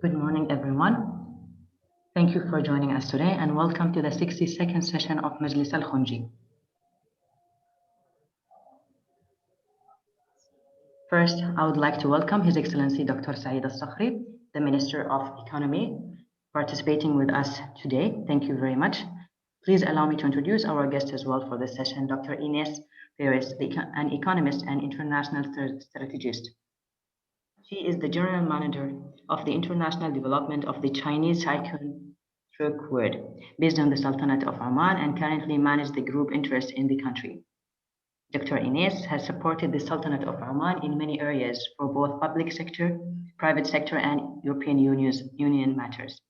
Good morning, everyone. Thank you for joining us today and welcome to the 62nd session of Majlis Khonji. First, I would like to welcome His Excellency Dr. Saeed Al-Sakhri, the Minister of Economy, participating with us today. Thank you very much. Please allow me to introduce our guest as well for this session, Dr. Ines Pires, an economist and international strategist. She is the General Manager of the International Development of the Chinese Tycoon Shoukworld, based on the Sultanate of Oman and currently manages the group interest in the country. Dr. Ines has supported the Sultanate of Oman in many areas for both public sector, private sector, and European Union matters.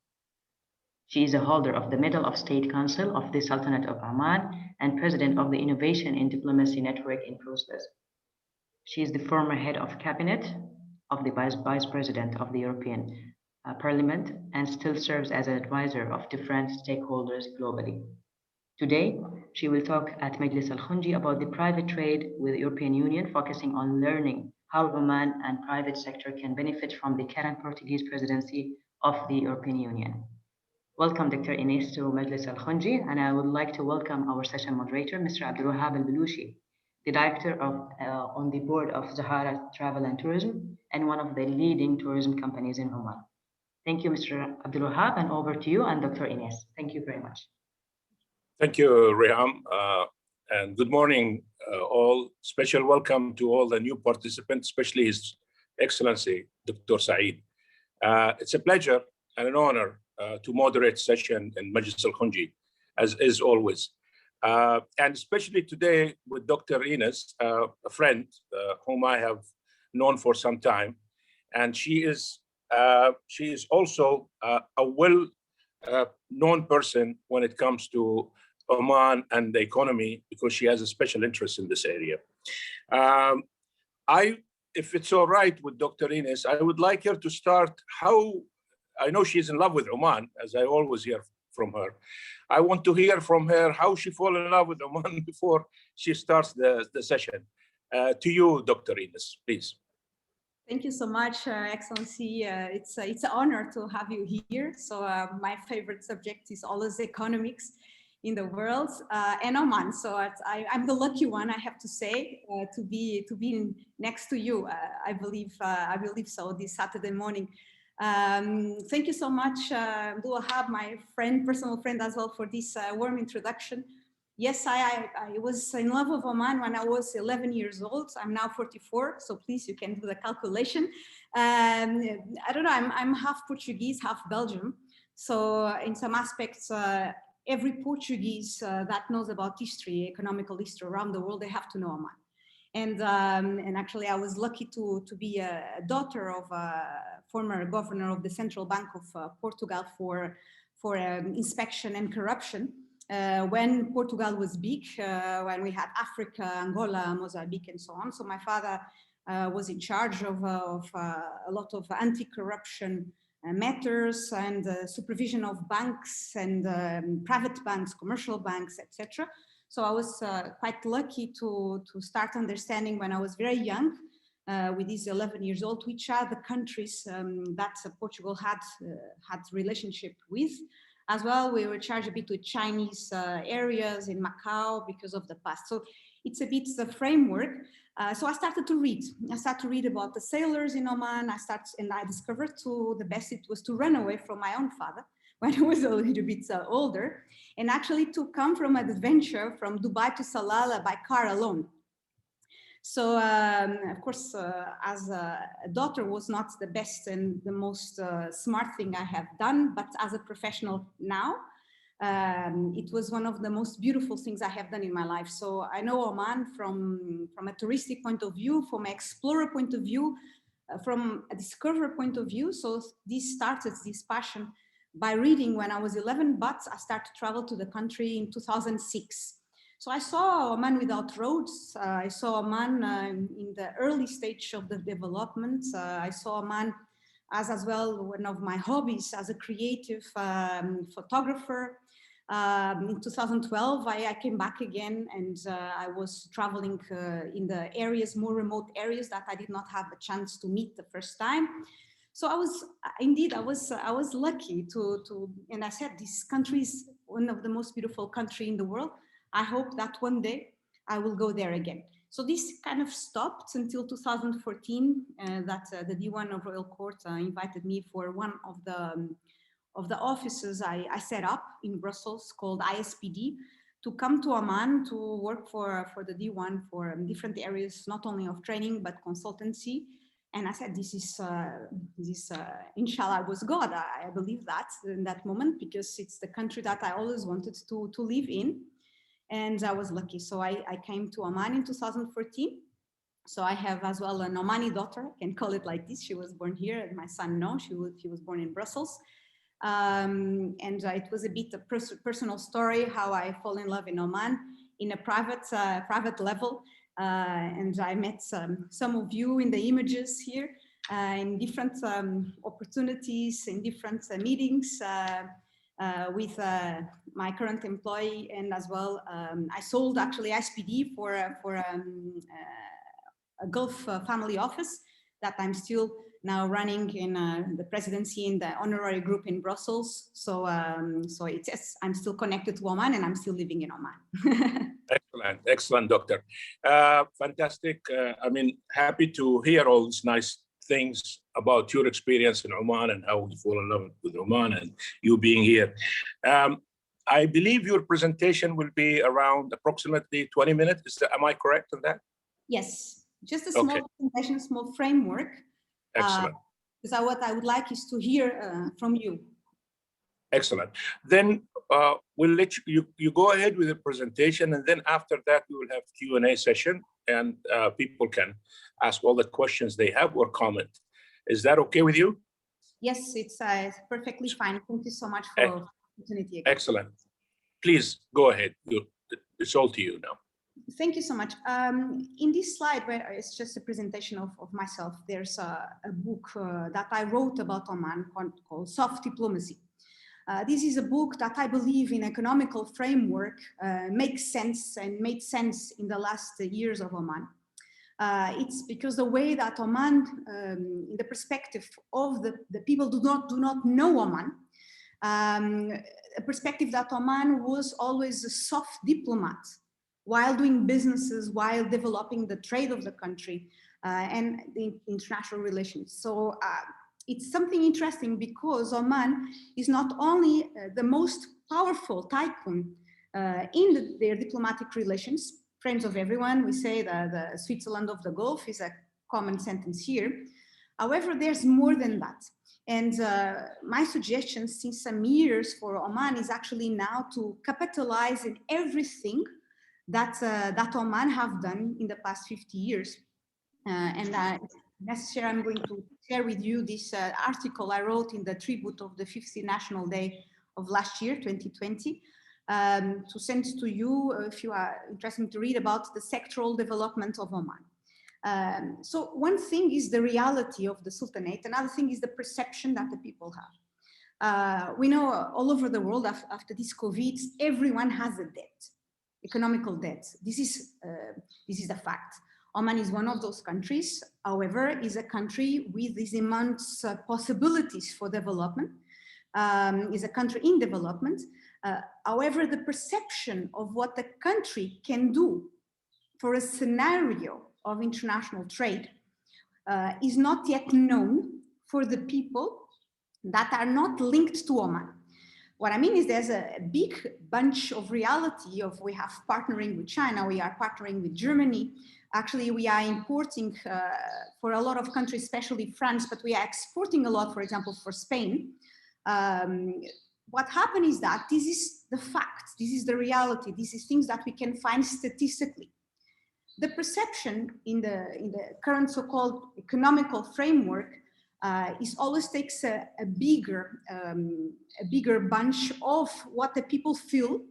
She is a holder of the Medal of State Council of the Sultanate of Oman and president of the Innovation in Diplomacy Network in Brussels. She is the former head of cabinet of the vice president of the European Parliament and still serves as an advisor of different stakeholders globally. Today, she will talk at Majlis Khonji about the private trade with the European Union, focusing on learning how Oman and private sector can benefit from the current Portuguese presidency of the European Union. Welcome, Dr. Ines, to Majlis Khonji, and I would like to welcome our session moderator, Mr. Abdul Wahab Al-Belushi, the director on the board of Zahara Travel and Tourism and one of the leading tourism companies in Oman. Thank you, Mr. Abdul Wahab, and over to you and Dr. Ines. Thank you very much. Thank you, Reham, and good morning, all. Special welcome to all the new participants, especially His Excellency, Dr. Saeed. It's a pleasure and an honor to moderate session in Majlis Khonji, as always. And especially today with Dr. Ines, a friend whom I have known for some time. And she is also a well-known person when it comes to Oman and the economy, because she has a special interest in this area. If it's all right with Dr. Ines, I would like her to start how, I know she's in love with Oman, as I always hear from her. I want to hear from her how she fell in love with Oman before she starts the session. To you, Dr. Ines, please. Thank you so much, Excellency. It's an honor to have you here. So my favorite subject is always economics in the world and Oman. So I'm the lucky one, I have to say, to be next to you. I believe so this Saturday morning. Thank you so much, Abdul Wahab, my friend, personal friend as well, for this warm introduction. Yes, I was in love with Oman when I was 11 years old. I'm now 44, so please, you can do the calculation. I don't know, I'm half Portuguese, half Belgium. So in some aspects, every Portuguese that knows about history, economical history around the world, they have to know Oman. And actually, I was lucky to be a daughter of a former governor of the Central Bank of Portugal for inspection and corruption. When Portugal was big, when we had Africa, Angola, Mozambique, and so on. So my father was in charge of a lot of anti-corruption matters and supervision of banks and private banks, commercial banks, etc. So I was quite lucky to start understanding when I was very young, with these 11 years old, which are the countries that Portugal had relationship with. As well, we were charged a bit with Chinese areas in Macau because of the past. So it's a bit the framework. So I started to read. I started to read about the sailors in Oman. And I discovered the best it was to run away from my own father when I was a little bit older, and actually to come from an adventure from Dubai to Salalah by car alone. So, of course, as a daughter was not the best and the most smart thing I have done, but as a professional now, it was one of the most beautiful things I have done in my life. So I know Oman from a touristic point of view, from an explorer point of view, from a discoverer point of view. So this started, this passion, by reading when I was 11, but I started to travel to the country in 2006. So I saw Oman without roads. I saw Oman in the early stage of the development. I saw Oman as well one of my hobbies as a creative photographer. In 2012, I came back again, and I was traveling in the areas, more remote areas that I did not have a chance to meet the first time. So I was lucky to, and I said, this country is one of the most beautiful country in the world. I hope that one day I will go there again. So this kind of stopped until 2014, that the Diwan of Royal Court invited me for one of the offices I set up in Brussels called ISPD, to come to Oman to work for the Diwan for different areas, not only of training but consultancy. And I said, this is inshallah was God. I believe that in that moment, because it's the country that I always wanted to live in. And I was lucky. So I came to Oman in 2014. So I have as well an Omani daughter, I can call it like this. She was born here, and my son, no, he was born in Brussels. And it was a bit a personal story, how I fall in love in Oman in a private level. And I met some of you in the images here in different opportunities, in different meetings with my current employee, and as well I sold actually SPD for a Gulf family office that I'm still now running in the presidency in the honorary group in Brussels. So I'm still connected to Oman, and I'm still living in Oman. Excellent, Doctor. Fantastic. I mean, happy to hear all these nice things about your experience in Oman and how you fall in love with Oman and you being here. I believe your presentation will be around approximately 20 minutes. Am I correct on that? Yes, just a small presentation, small framework. Excellent. Because what I would like is to hear from you. Excellent. Then we'll let you go ahead with the presentation, and then after that we will have Q&A session, and people can ask all the questions they have or comment. Is that okay with you? Yes, it's perfectly fine. Thank you so much for the opportunity. Again. Excellent. Please go ahead. It's all to you now. Thank you so much. In this slide, where it's just a presentation of myself, there's a book that I wrote about Oman called Soft Diplomacy. This is a book that I believe in economical framework makes sense and made sense in the last years of Oman. It's because the way that Oman, in the perspective of the people do not know Oman, a perspective that Oman was always a soft diplomat while doing businesses, while developing the trade of the country and the international relations. So it's something interesting because Oman is not only the most powerful tycoon in their diplomatic relations, friends of everyone, we say the Switzerland of the Gulf is a common sentence here. However, there's more than that. And my suggestion since some years for Oman is actually now to capitalize in everything that Oman have done in the past 50 years. Necessary, I'm going to share with you this article I wrote in the tribute of the 50th National Day of last year, 2020, to send to you if you are interested to read about the sectoral development of Oman. So one thing is the reality of the Sultanate, another thing is the perception that the people have. We know all over the world after this COVID, everyone has a debt. Economical debt. This is the fact. Oman is one of those countries, however, is a country with these immense possibilities for development, is a country in development. However, the perception of what the country can do for a scenario of international trade is not yet known for the people that are not linked to Oman. What I mean is there's a big bunch of reality of we have partnering with China, we are partnering with Germany. Actually, we are importing for a lot of countries, especially France, but we are exporting a lot, for example, for Spain. What happened is that this is the fact, this is the reality, this is things that we can find statistically. The perception in the current so-called economical framework is always takes a bigger bunch of what the people feel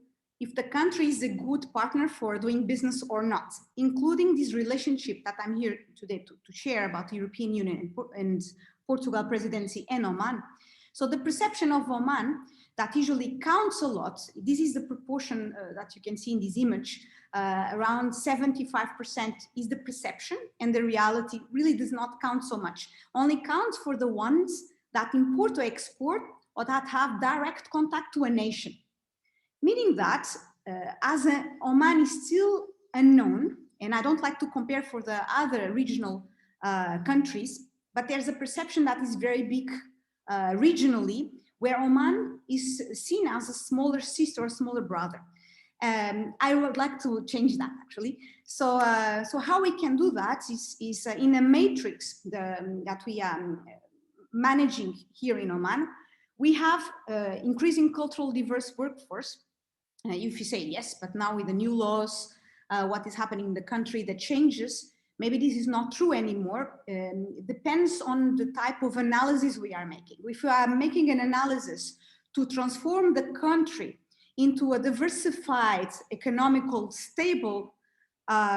if the country is a good partner for doing business or not, including this relationship that I'm here today to share about the European Union and Portugal presidency and Oman. So the perception of Oman that usually counts a lot. This is the proportion that you can see in this image. Around 75% is the perception, and the reality really does not count so much. Only counts for the ones that import or export or that have direct contact to a nation. Meaning that Oman is still unknown, and I don't like to compare for the other regional countries, but there's a perception that is very big regionally, where Oman is seen as a smaller sister or smaller brother. I would like to change that actually. So how we can do that is in a matrix that we are managing here in Oman. We have increasing cultural diverse workforce. If you say yes, but now with the new laws, what is happening in the country, the changes, maybe this is not true anymore. It depends on the type of analysis we are making. If we are making an analysis to transform the country into a diversified, economical, stable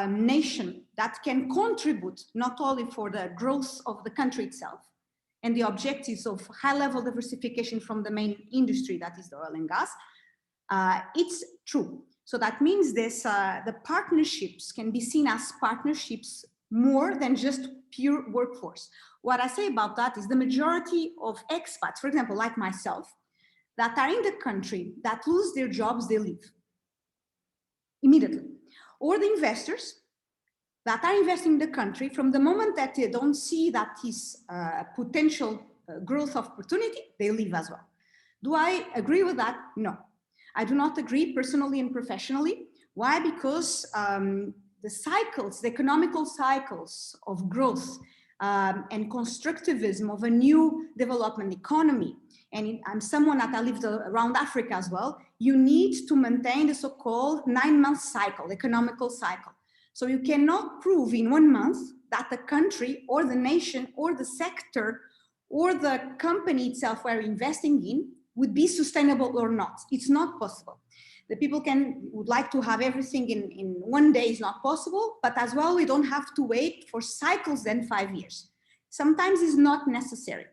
nation that can contribute not only for the growth of the country itself and the objectives of high-level diversification from the main industry, that is the oil and gas, it's true. So that means this, the partnerships can be seen as partnerships more than just pure workforce. What I say about that is the majority of expats, for example, like myself, that are in the country, that lose their jobs, they leave immediately. Or the investors that are investing in the country, from the moment that they don't see that is potential growth opportunity, they leave as well. Do I agree with that? No. I do not agree personally and professionally. Why? Because the cycles, the economical cycles of growth and constructivism of a new development economy, and I'm someone that I lived around Africa as well, you need to maintain the so-called 9-month cycle, economical cycle. So you cannot prove in 1 month that the country or the nation or the sector or the company itself we're investing in would be sustainable or not. It's not possible. The people would like to have everything in 1 day is not possible, but as well, we don't have to wait for cycles then 5 years. Sometimes it's not necessary.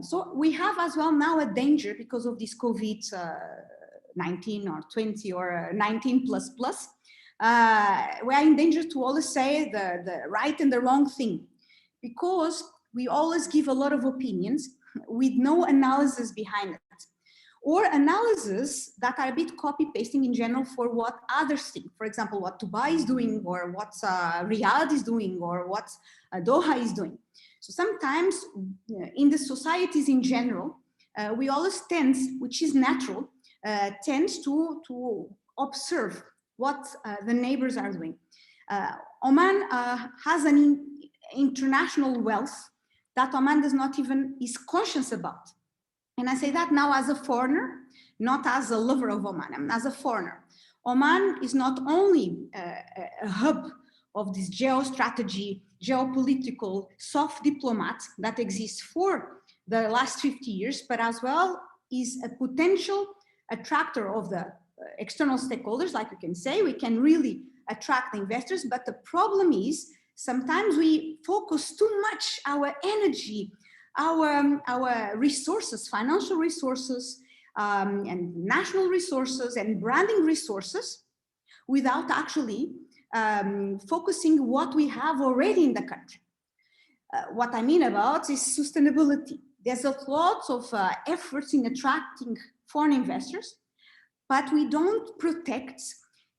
So we have as well now a danger because of this COVID-19 or 20 or 19 plus. We are in danger to always say the right and the wrong thing, because we always give a lot of opinions with no analysis behind it, or analysis that are a bit copy-pasting in general for what others think. For example, what Dubai is doing, or what Riyadh is doing, or what Doha is doing. So sometimes in the societies in general, we always tend, which is natural, tends to observe what the neighbors are doing. Oman has an international wealth that Oman does not even is conscious about. And I say that now as a foreigner, not as a lover of Oman, as a foreigner. Oman is not only a hub of this geostrategy, geopolitical, soft diplomat that exists for the last 50 years, but as well is a potential attractor of the external stakeholders, like you can say. We can really attract the investors, but the problem is sometimes we focus too much our energy, our resources, financial resources, and national resources and branding resources without actually focusing what we have already in the country. What I mean about is sustainability. There's a lot of efforts in attracting foreign investors, but we don't protect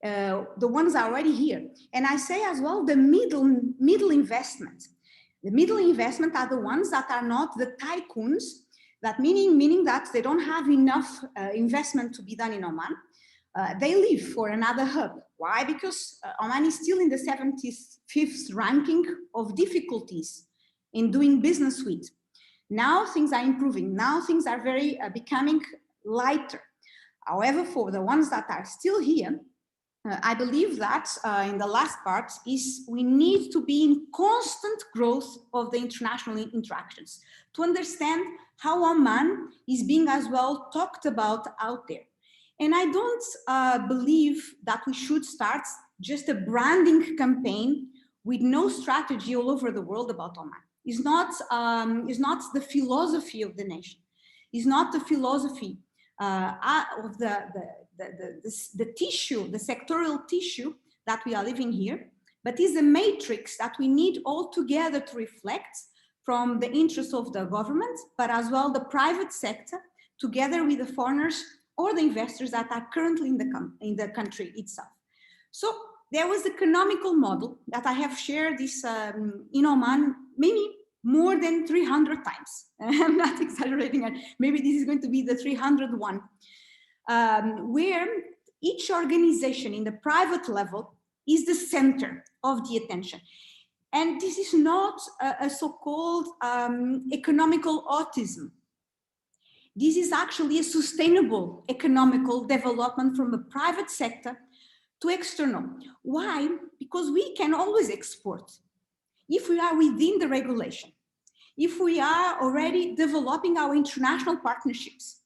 the ones that are already here. And I say as well, the middle investment. The middle investment are the ones that are not the tycoons, that meaning that they don't have enough investment to be done in Oman. They leave for another hub. Why? Because Oman is still in the 75th ranking of difficulties in doing business with. Now things are improving. Now things are very becoming lighter. However, for the ones that are still here, I believe that in the last part is we need to be in constant growth of the international interactions to understand how Oman is being as well talked about out there. And I don't believe that we should start just a branding campaign with no strategy all over the world about Oman. It's not the philosophy of the nation. It's not the philosophy of the tissue, the sectoral tissue that we are living here, but is a matrix that we need all together to reflect from the interests of the government, but as well the private sector, together with the foreigners or the investors that are currently in the country itself. So there was the economical model that I have shared this in Oman maybe more than 300 times. I'm not exaggerating, maybe this is going to be the 300th one, where each organization in the private level is the center of the attention. And this is not a so-called economical autism. This is actually a sustainable economical development from the private sector to external. Why? Because we can always export if we are within the regulation, if we are already developing our international partnerships,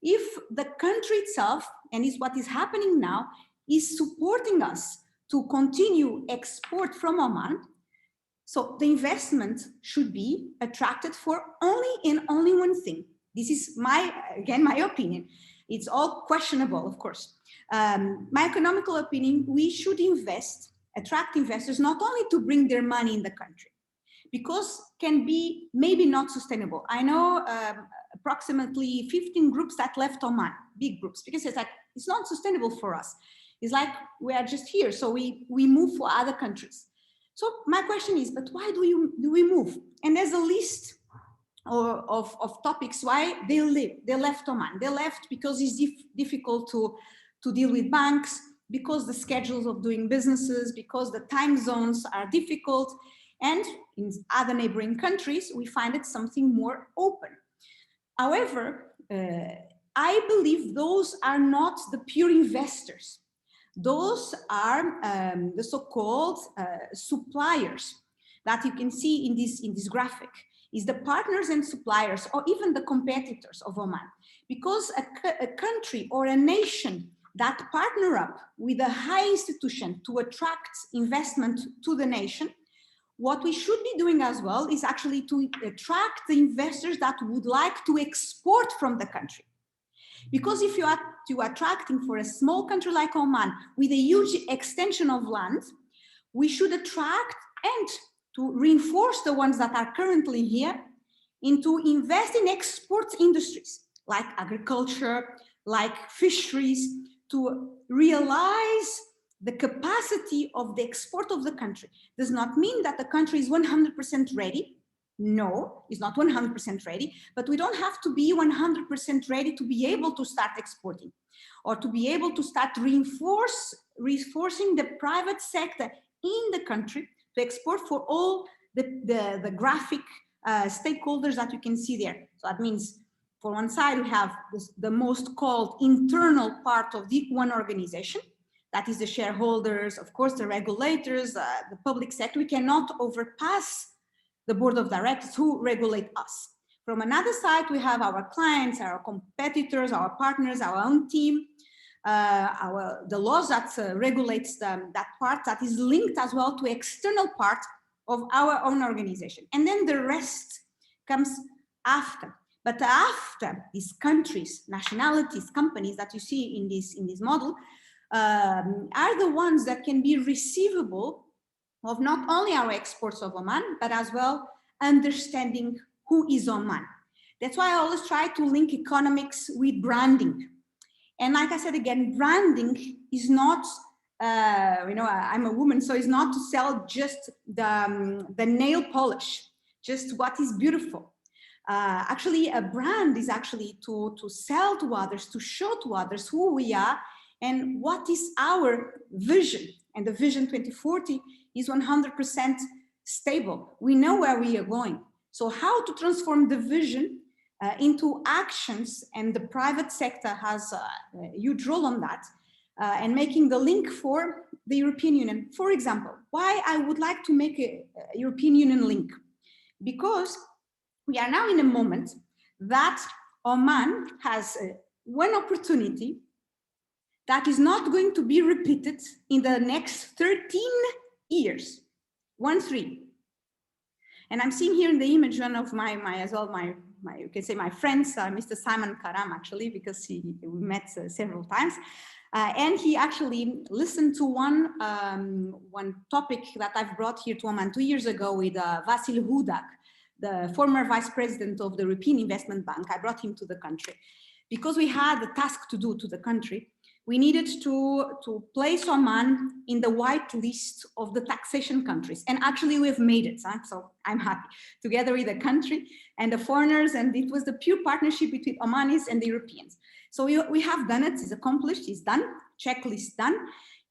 if the country itself, and is what is happening now, is supporting us to continue export from Oman. So the investment should be attracted for only one thing. This is again, my opinion. It's all questionable, of course. My economical opinion, we should attract investors, not only to bring their money in the country, because can be maybe not sustainable. I know approximately 15 groups that left Oman, big groups, because it's like, it's not sustainable for us. It's like we are just here, so we move for other countries. So my question is, but why do we move? And there's a list of topics why they left Oman. They left because it's difficult to deal with banks, because the schedules of doing businesses, because the time zones are difficult. And in other neighboring countries, we find it something more open. However, I believe those are not the pure investors. Those are the so-called suppliers that you can see in this graphic, is the partners and suppliers, or even the competitors of Oman. Because a country or a nation that partner up with a high institution to attract investment to the nation, what we should be doing as well is actually to attract the investors that would like to export from the country. Because if you are attracting for a small country like Oman with a huge extension of land, we should attract and to reinforce the ones that are currently here into invest in export industries like agriculture, like fisheries, to realize the capacity of the export of the country. Does not mean that the country is 100% ready. No, it's not 100% ready, but we don't have to be 100% ready to be able to start exporting or to be able to start reinforcing the private sector in the country to export for all the graphic stakeholders that you can see there. So that means for one side, we have the most called internal part of the one organization. That is the shareholders, of course, the regulators, the public sector. We cannot overpass the board of directors who regulate us. From another side, we have our clients, our competitors, our partners, our own team, the laws that regulates that part that is linked as well to external part of our own organization. And then the rest comes after. But after these countries, nationalities, companies that you see in this model are the ones that can be receivable of not only our exports of Oman, but as well understanding who is Oman. That's why I always try to link economics with branding. And like I said again, branding is not, I'm a woman, so it's not to sell just the nail polish, just what is beautiful. Actually, a brand is actually to sell to others, to show to others who we are and what is our vision. And the Vision 2040 is 100% stable. We know where we are going. So how to transform the vision into actions, and the private sector has a huge role on that, and making the link for the European Union. For example, why I would like to make a European Union link? Because we are now in a moment that Oman has one opportunity that is not going to be repeated in the next 13 years, 13. And I'm seeing here in the image one of my you can say my friends, Mr. Simon Karam, actually, because we met several times. And he actually listened to one topic that I've brought here to Oman 2 years ago with Vasil Hudak, the former vice president of the European Investment Bank. I brought him to the country because we had a task to do to the country. We needed to place Oman in the white list of the taxation countries. And actually we've made it, so I'm happy, together with the country and the foreigners, and it was the pure partnership between Omanis and the Europeans. So we have done it, it's accomplished, it's done, checklist done.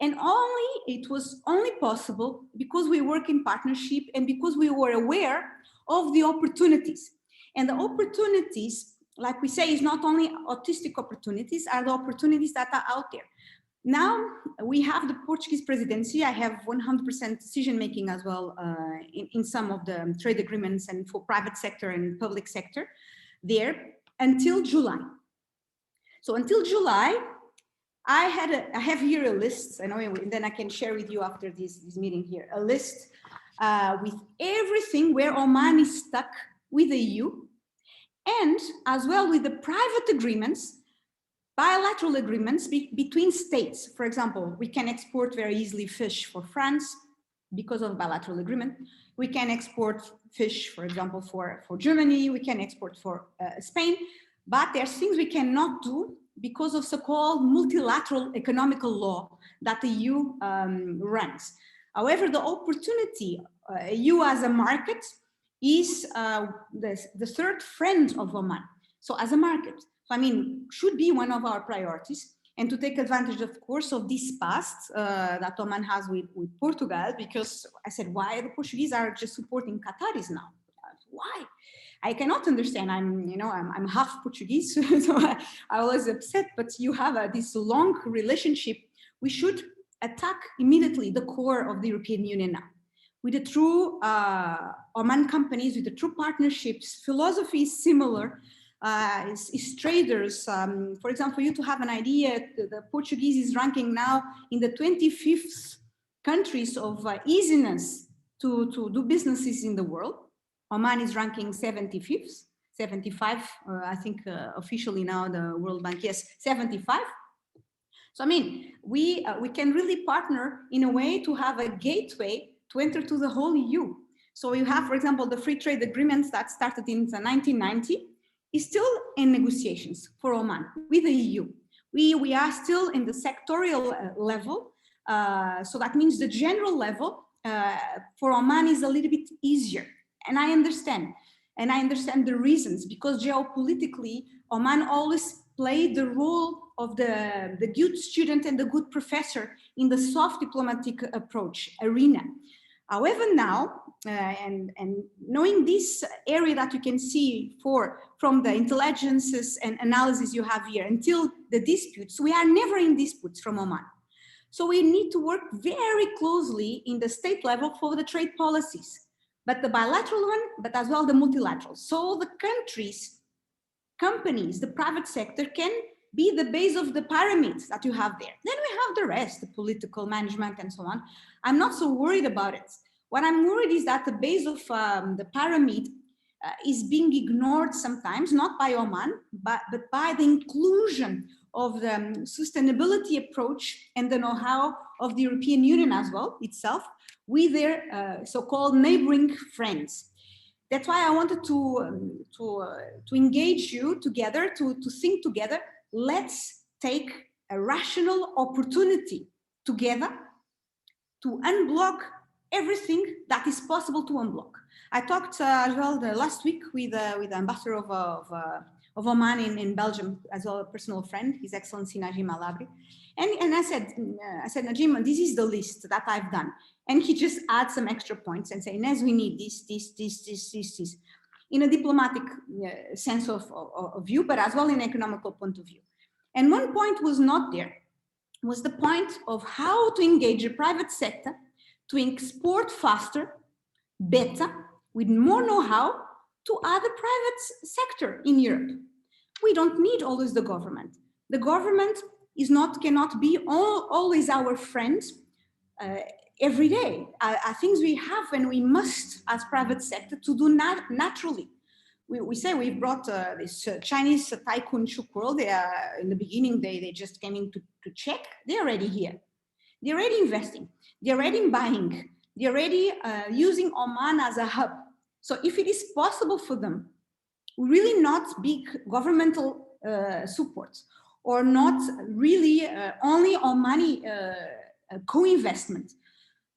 And it was only possible because we work in partnership and because we were aware of the opportunities. And the opportunities, like we say, is not only autistic opportunities, are the opportunities that are out there. Now we have the Portuguese presidency. I have 100% decision making as well in some of the trade agreements and for private sector and public sector there until July. So until July, I have here a list, and then I can share with you after this meeting here, a list with everything where Oman is stuck with the EU, and as well with the private agreements, bilateral agreements between states. For example, we can export very easily fish for France because of bilateral agreement. We can export fish, for example, for Germany. We can export for Spain, but there's things we cannot do because of so-called multilateral economical law that the EU runs. However, the opportunity, EU as a market, is the third friend of Oman. So as a market, I mean, should be one of our priorities, and to take advantage, of course, of this past that Oman has with Portugal, because I said, why the Portuguese are just supporting Qataris now? Why? I cannot understand. I'm half Portuguese, so I was upset, but you have this long relationship. We should attack immediately the core of the European Union now. With the true Oman companies, with the true partnerships, philosophy is similar, is traders. For example, you to have an idea, the Portuguese is ranking now in the 25th countries of easiness to do businesses in the world. Oman is ranking 75th, I think officially now the World Bank, yes, 75. So I mean, we can really partner in a way to have a gateway to enter to the whole EU. So you have, for example, the free trade agreements that started in 1990 is still in negotiations for Oman with the EU. We are still in the sectorial level. So that means the general level for Oman is a little bit easier. And I understand the reasons, because geopolitically, Oman always played the role of the good student and the good professor in the soft diplomatic approach arena. However, now, and knowing this area that you can see from the intelligences and analysis you have here until the disputes, we are never in disputes from Oman. So we need to work very closely in the state level for the trade policies, but the bilateral one, but as well the multilateral. So the countries, companies, the private sector can be the base of the pyramids that you have there. Then we have the rest, the political management and so on. I'm not so worried about it. What I'm worried is that the base of the pyramid is being ignored sometimes, not by Oman, but by the inclusion of the sustainability approach and the know-how of the European Union as well itself with their so-called neighboring friends. That's why I wanted to engage you together, to think together. Let's take a rational opportunity together to unblock everything that is possible to unblock. I talked as well last week with the ambassador of Oman in Belgium, as well, a personal friend, His Excellency Najim Alabri. And I said, Najim, this is the list that I've done. And he just adds some extra points and say, Ines, we need this, in a diplomatic sense of view, but as well in an economical point of view. And one point was not there, was the point of how to engage the private sector to export faster, better, with more know-how to other private sector in Europe. We don't need always the government. The government cannot be always our friend. every day, are things we have and we must, as private sector, to do naturally. We say we've brought this Chinese Tycoon Shoukworld. In the beginning, they just came in to check. They're already here. They're already investing. They're already buying. They're already using Oman as a hub. So if it is possible for them, really not big governmental support, or not really only Omani co-investment,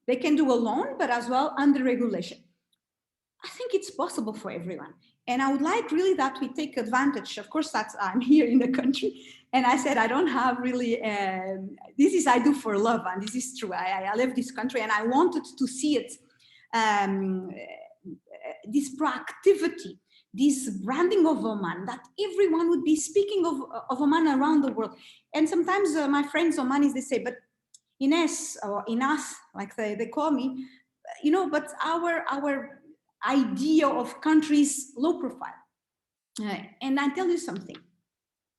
they can do a loan, but as well under regulation. I think it's possible for everyone. And I would like really that we take advantage. Of course, I'm here in the country. And I said, I don't have really, I do for love. And this is true. I love this country and I wanted to see it, this proactivity, this branding of Oman, that everyone would be speaking of Oman around the world. And sometimes my friends Omanis, they say, but Ines, or Inas, like they call me, but our idea of countries low profile. And I tell you something,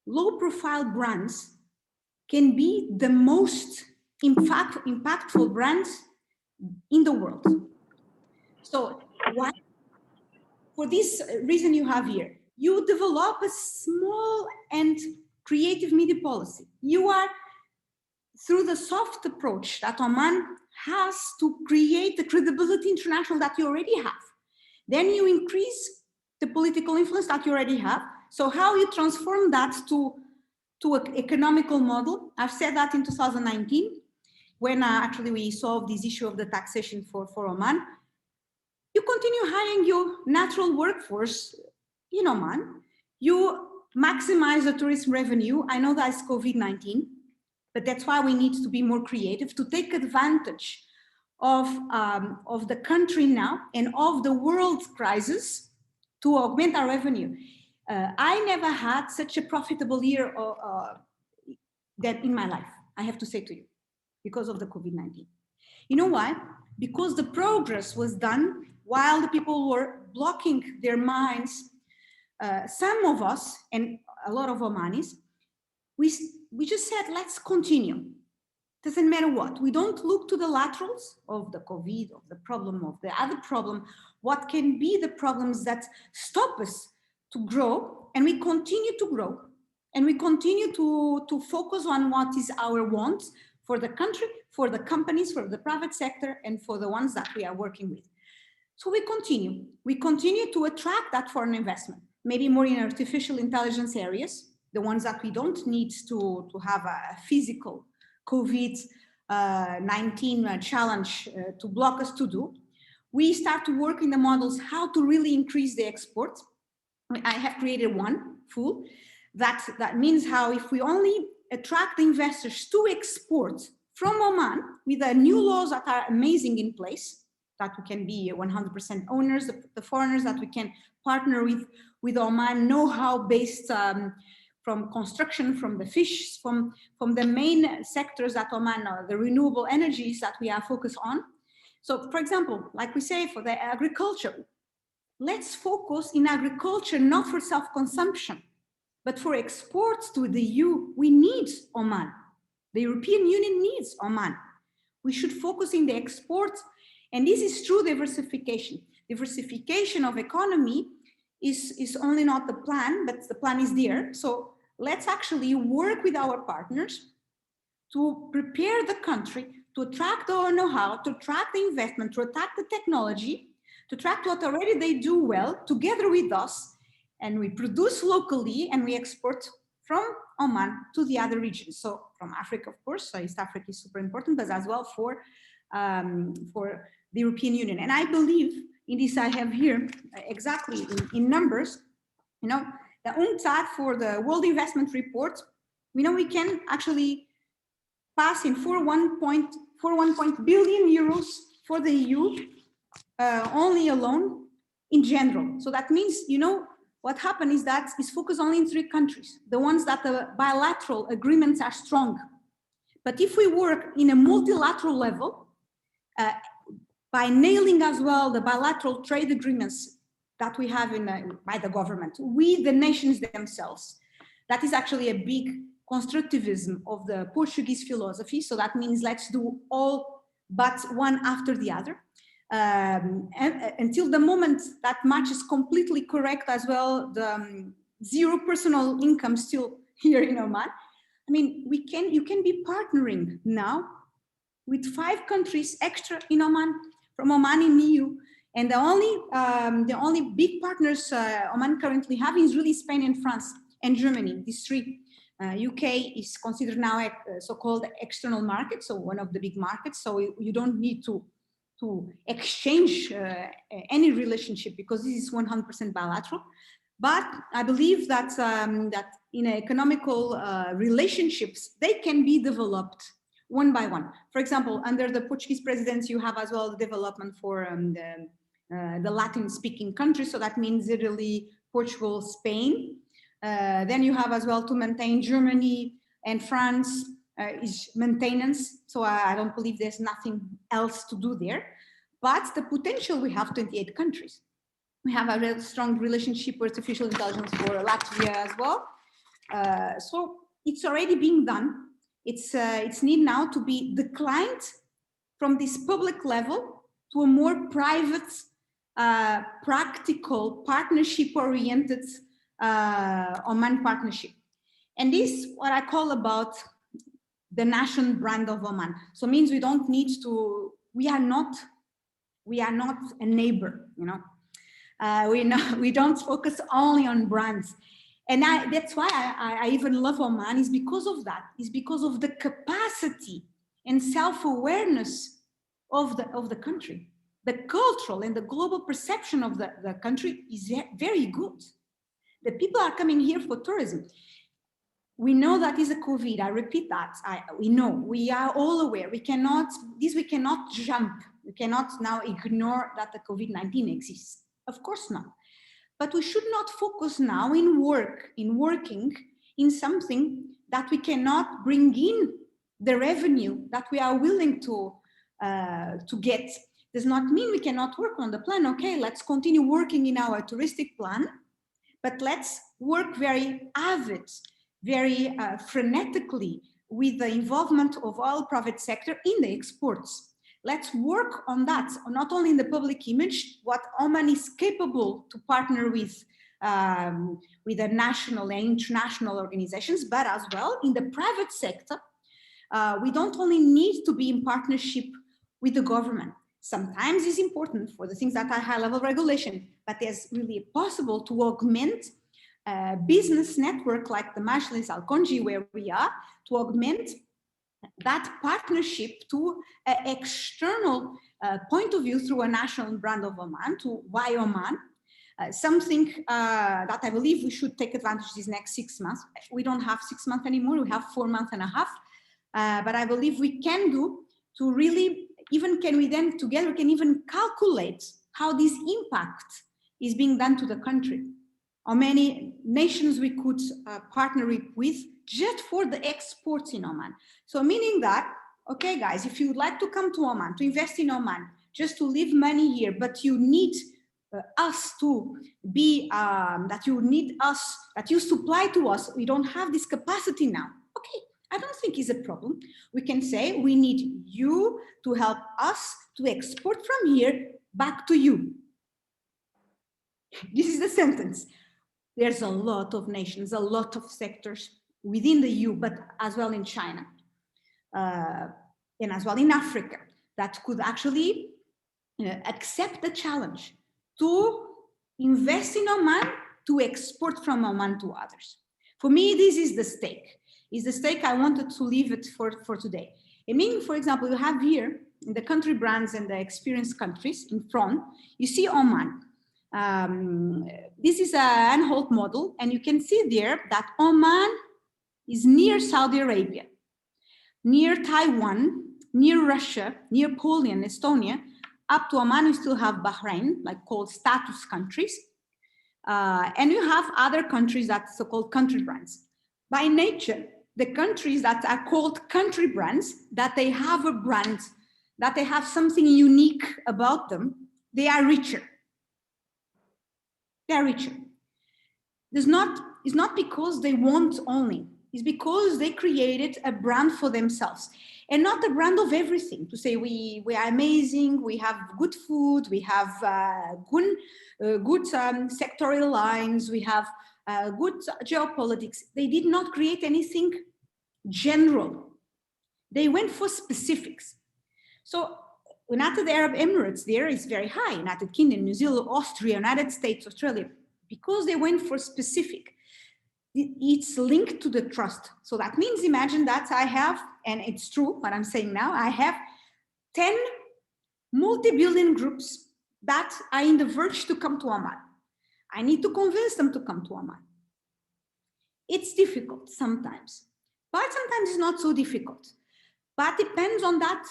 low profile brands can be the most impactful brands in the world. So why? For this reason you have here, you develop a small and creative media policy. You are, through the soft approach that Oman has to create the credibility international that you already have. Then you increase the political influence that you already have. So how you transform that to an economical model? I've said that in 2019, when actually we solved this issue of the taxation for Oman. You continue hiring your natural workforce in Oman. You maximize the tourism revenue. I know that's COVID-19, but that's why we need to be more creative to take advantage of the country now and of the world crisis to augment our revenue. I never had such a profitable year that in my life, I have to say to you, because of the COVID-19. You know why? Because the progress was done while the people were blocking their minds. Some of us, and a lot of Omanis, we just said, let's continue. Doesn't matter what. We don't look to the laterals of the COVID, of the problem, of the other problem. What can be the problems that stop us to grow? And we continue to grow. And we continue to focus on what is our wants for the country, for the companies, for the private sector, and for the ones that we are working with. So we continue. We continue to attract that foreign investment, maybe more in artificial intelligence areas, the ones that we don't need to have a physical COVID-19 challenge to block us to do. We start to work in the models how to really increase the export. I have created one full that means how if we only attract the investors to export from Oman with the new laws that are amazing in place, that we can be 100% owners, the foreigners that we can partner with Oman, know-how based from construction, from the fish, from the main sectors that Oman are, the renewable energies that we are focused on. So for example, like we say for the agriculture, let's focus in agriculture, not for self-consumption, but for exports to the EU. We need Oman. The European Union needs Oman. We should focus in the exports. And this is true diversification. Diversification of economy is only not the plan, but the plan is there. So let's actually work with our partners to prepare the country to attract our know-how, to attract the investment, to attract the technology, to attract what already they do well together with us. And we produce locally and we export from Oman to the other regions. So from Africa, of course, so East Africa is super important, but as well for the European Union. And I believe in this, I have here exactly in numbers, the UNCTAD for the World Investment Report, we can actually pass in 41 billion euros for the EU only alone in general. So that means, what happened is that it's focused only in 3 countries, the ones that the bilateral agreements are strong. But if we work in a multilateral level, by nailing as well the bilateral trade agreements that we have by the government with the nations themselves, that is actually a big constructivism of the Portuguese philosophy. So that means let's do all but one after the other. Until the moment that match is completely correct as well, the zero personal income still here in Oman. I mean, you can be partnering now with 5 countries extra in Oman, from Oman in EU. And the only big partners Oman currently have is really Spain and France and Germany, these 3. UK is considered now a so-called external market, so one of the big markets. So you don't need to exchange any relationship, because this is 100% bilateral. But I believe that that in economical relationships, they can be developed one by one. For example, under the Portuguese Presidency, you have as well the development for the Latin-speaking countries. So that means Italy, Portugal, Spain. Then you have as well to maintain Germany and France is maintenance. So I don't believe there's nothing else to do there. But the potential, we have 28 countries. We have a really strong relationship with artificial intelligence for Latvia as well. So it's already being done. It's need now to be declined from this public level to a more private, practical, partnership-oriented Oman partnership. And this what I call about the national brand of Oman. So it means we don't need to, we are not a neighbor, you know. We don't focus only on brands. And that's why I even love Oman, is because of that. It's because of the capacity and self-awareness of the country. The cultural and the global perception of the country is very good. The people are coming here for tourism. We know that is a COVID. I repeat that. We know. We are all aware. We cannot jump. We cannot now ignore that the COVID-19 exists. Of course not. But we should not focus now in working in something that we cannot bring in the revenue that we are willing to get. Does not mean we cannot work on the plan. Okay, let's continue working in our touristic plan, but let's work very avid, very frenetically with the involvement of all private sector in the exports. Let's work on that, not only in the public image, what Oman is capable to partner with the national and international organizations, but as well in the private sector. We don't only need to be in partnership with the government. Sometimes it's important for the things that are high-level regulation, but there's really possible to augment a business network like the Majlis Khonji, where we are, to augment that partnership to an external point of view through a national brand of Oman, to why Oman, something that I believe we should take advantage of these next 6 months. We don't have 6 months anymore, we have 4.5 months. But I believe we can do to really, even can we then together can even calculate how this impact is being done to the country. How many nations we could partner with just for the exports in Oman. So meaning that, okay guys, if you would like to come to Oman, to invest in Oman, just to leave money here, but you need us to be, that you supply to us, we don't have this capacity now. Okay, I don't think it's a problem. We can say we need you to help us to export from here back to you. This is the sentence. There's a lot of nations, a lot of sectors within the EU, but as well in China and as well in Africa that could actually accept the challenge to invest in Oman, to export from Oman to others. For me, this is the stake. Is the stake I wanted to leave it for today. I mean, for example, you have here in the country brands and the experienced countries in front, you see Oman. This is an Anholt model, and you can see there that Oman is near Saudi Arabia, near Taiwan, near Russia, near Poland, Estonia. Up to Oman, you still have Bahrain, like called status countries. And you have other countries that so-called country brands. By nature, the countries that are called country brands, that they have a brand, that they have something unique about them, they are richer. They are richer. It's not because they want only. is because they created a brand for themselves, and not a brand of everything to say we are amazing, we have good food, we have good sectorial lines, we have good geopolitics. They did not create anything general. They went for specifics. So United Arab Emirates there is very high, United Kingdom, New Zealand, Austria, United States, Australia, because they went for specific. It's linked to the trust. So that means, imagine that I have, and it's true what I'm saying now, I have 10 multi-billion groups that are in the verge to come to Oman. I need to convince them to come to Oman. It's difficult sometimes, but sometimes it's not so difficult. But depends on that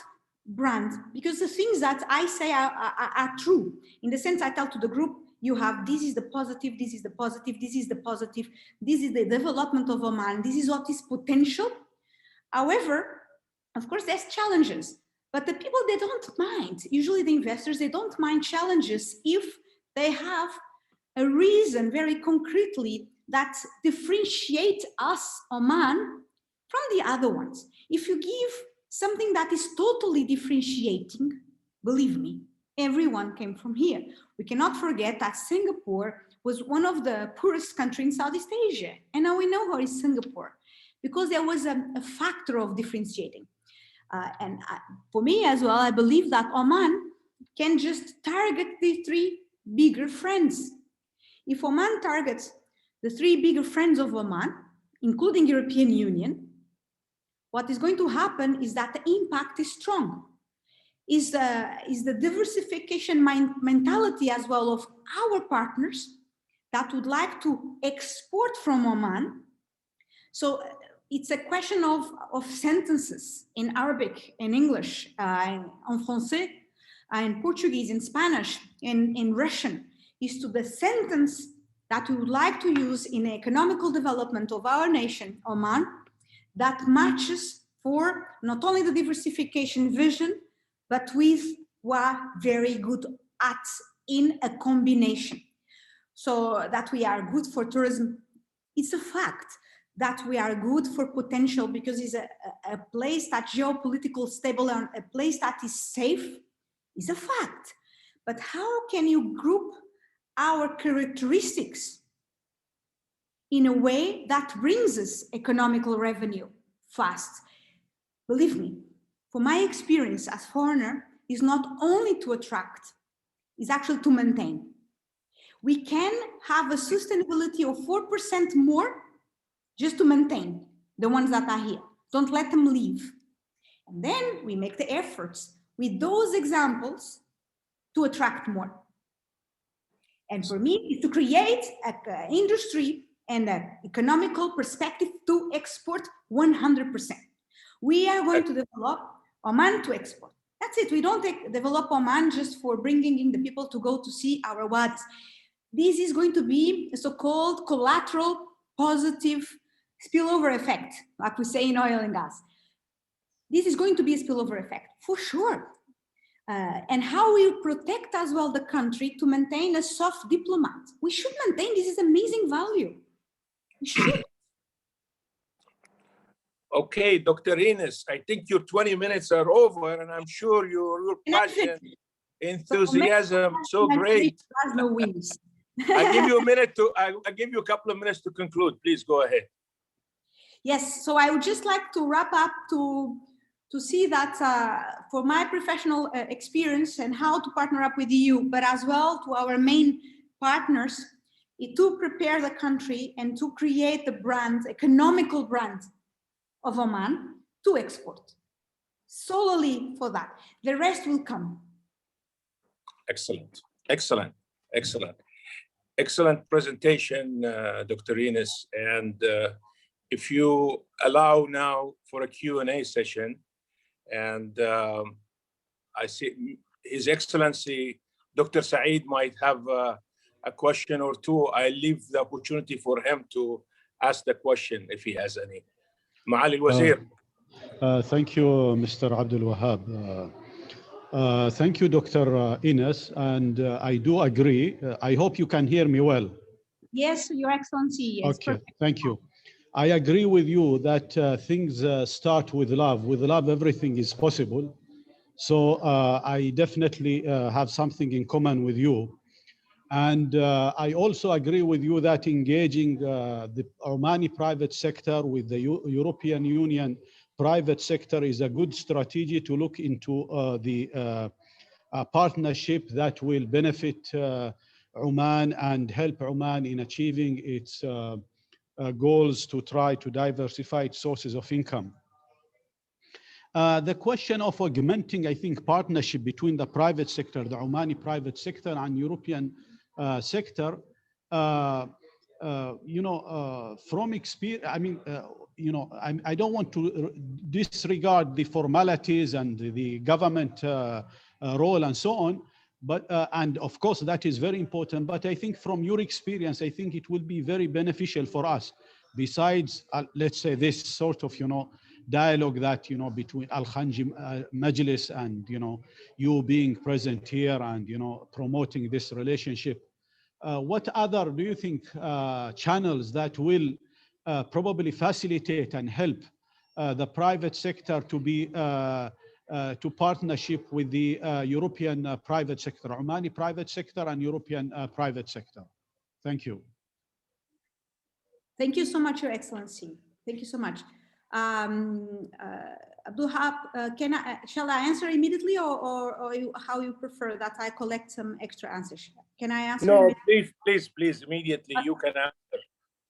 brand, because the things that I say are true. In the sense, I tell to the group, you have, this is the positive, this is the positive, this is the positive, this is the development of Oman, this is what is potential. However, of course, there's challenges, but the people, they don't mind. Usually the investors, they don't mind challenges if they have a reason very concretely that differentiate us, Oman, from the other ones. If you give something that is totally differentiating, believe me, everyone came from here. We cannot forget that Singapore was one of the poorest countries in Southeast Asia. And now we know how is Singapore, because there was a factor of differentiating. For me as well, I believe that Oman can just target the 3 bigger friends. If Oman targets the 3 bigger friends of Oman, including European Union, what is going to happen is that the impact is strong. Is the diversification mentality as well of our partners that would like to export from Oman. So it's a question of sentences in Arabic, in English, en français, in Portuguese, in Spanish, in Russian, is to the sentence that we would like to use in the economical development of our nation, Oman, that matches for not only the diversification vision, but with what very good at in a combination. So that we are good for tourism, it's a fact. That we are good for potential because it's a place that geopolitical stable and a place that is safe is a fact. But how can you group our characteristics in a way that brings us economical revenue fast? Believe me, for my experience as foreigner, is not only to attract, is actually to maintain. We can have a sustainability of 4% more just to maintain the ones that are here. Don't let them leave. And then we make the efforts with those examples to attract more. And for me, is to create an industry and an economical perspective to export 100%. We are going to develop Oman to export. That's it. We don't develop Oman just for bringing in the people to go to see our wadis. This is going to be a so-called collateral positive spillover effect, like we say in oil and gas. This is going to be a spillover effect, for sure. And how we protect as well the country to maintain a soft diplomat. We should maintain, this is amazing value. We should. Okay, Dr. Ines, I think your 20 minutes are over, and I'm sure your passion, enthusiasm, so great. Has no wings. I give you a minute to, I give you a couple of minutes to conclude. Please go ahead. Yes, so I would just like to wrap up to see that for my professional experience and how to partner up with EU, but as well to our main partners, to prepare the country and to create the brand, economical brand of Oman to export. Solely for that. The rest will come. Excellent, excellent, excellent. Excellent presentation, Dr. Ines. And if you allow now for a Q&A session, and I see His Excellency, Dr. Saeed might have a question or two. I leave the opportunity for him to ask the question if he has any. Ma'ali al-Wazir. Thank you, Mr. Abdul Wahab. Thank you, Dr. Ines, and I do agree. I hope you can hear me well. Yes, Your Excellency. Yes, okay, perfect. Thank you. I agree with you that things start with love. With love, everything is possible. So I definitely have something in common with you. And I also agree with you that engaging the Omani private sector with the European Union private sector is a good strategy to look into the partnership that will benefit Oman and help Oman in achieving its goals to try to diversify its sources of income. The question of augmenting, I think, partnership between the private sector, the Omani private sector and European sector, from experience, I mean, I don't want to disregard the formalities and the government role and so on, but and of course that is very important. But I think from your experience, I think it will be very beneficial for us. Besides, let's say this sort of dialogue that between Khonji Majlis and you being present here and promoting this relationship. What other do you think channels that will probably facilitate and help the private sector to be to partnership with the European private sector, Omani private sector and European private sector? Thank you. Thank you so much, Your Excellency. Thank you so much. Abdulhab, shall I answer immediately or how you prefer that I collect some extra answers? Can I answer? No, please, immediately you can answer.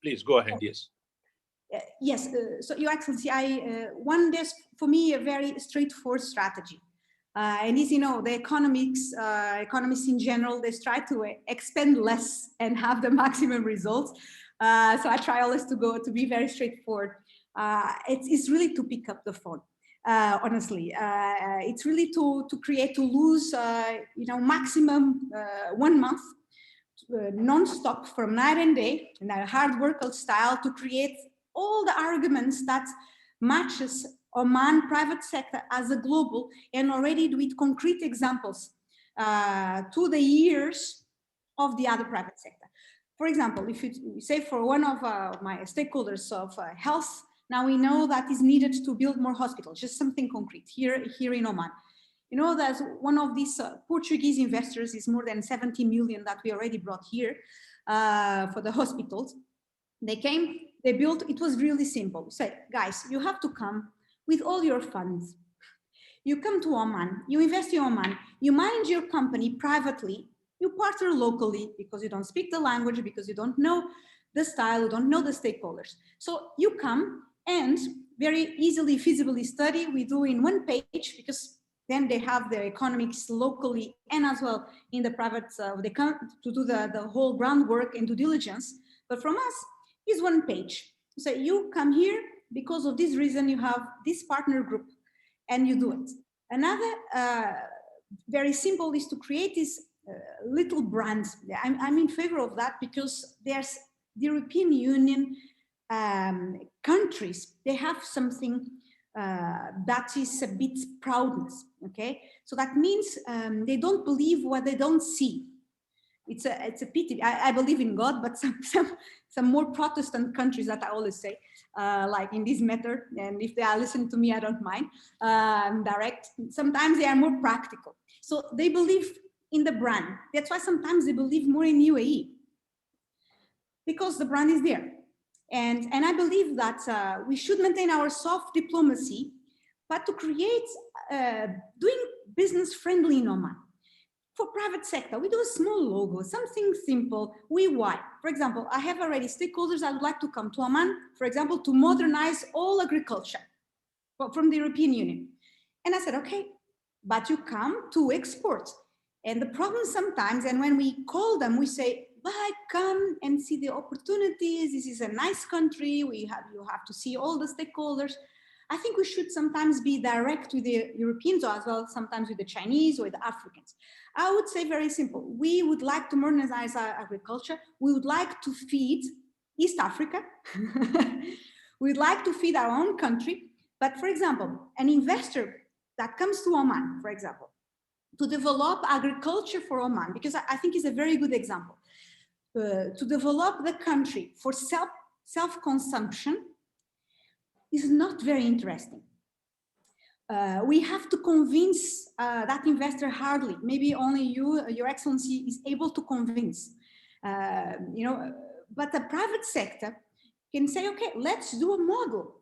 Please go ahead, yes. Yes, so Your Excellency, there's for me a very straightforward strategy. And as you know, the economists in general, they try to expend less and have the maximum results. So I try always to be very straightforward. It's really to pick up the phone. Honestly, it's really to lose, maximum 1 month non-stop from night and day in a hard work style to create all the arguments that matches Oman private sector as a global and already with concrete examples to the years of the other private sector. For example, if you say for one of my stakeholders of health, now we know that is needed to build more hospitals, just something concrete here in Oman. You know that one of these Portuguese investors is more than 70 million that we already brought here for the hospitals. They came, they built, it was really simple. We said, guys, you have to come with all your funds. You come to Oman, you invest in Oman, you manage your company privately, you partner locally because you don't speak the language, because you don't know the style, you don't know the stakeholders. So you come and very easily, feasibly study. We do in 1 page because then they have their economics locally and as well in the private, they come to do the whole groundwork and due diligence. But from us is 1 page. So you come here because of this reason, you have this partner group and you do it. Another very simple is to create this little brands. I'm in favor of that because there's the European Union countries, they have something that is a bit proudness, okay? So that means they don't believe what they don't see. It's a pity. I believe in God, but some more Protestant countries that I always say, like in this matter, and if they are listening to me, I don't mind, direct. Sometimes they are more practical. So they believe in the brand. That's why sometimes they believe more in UAE, because the brand is there. And I believe that we should maintain our soft diplomacy, but to create doing business friendly in Oman. For private sector, we do a small logo, something simple. Why? For example, I have already stakeholders I would like to come to Oman, for example, to modernize all agriculture from the European Union. And I said, okay, but you come to export. And the problem sometimes, and when we call them, we say, but come and see the opportunities. This is a nice country. You have to see all the stakeholders. I think we should sometimes be direct with the Europeans as well, sometimes with the Chinese or with the Africans. I would say very simple. We would like to modernize our agriculture. We would like to feed East Africa. We'd like to feed our own country. But for example, an investor that comes to Oman, for example, to develop agriculture for Oman, because I think it's a very good example. To develop the country for self-consumption is not very interesting. We have to convince that investor hardly. Maybe only you, Your Excellency, is able to convince. But the private sector can say, okay, let's do a model,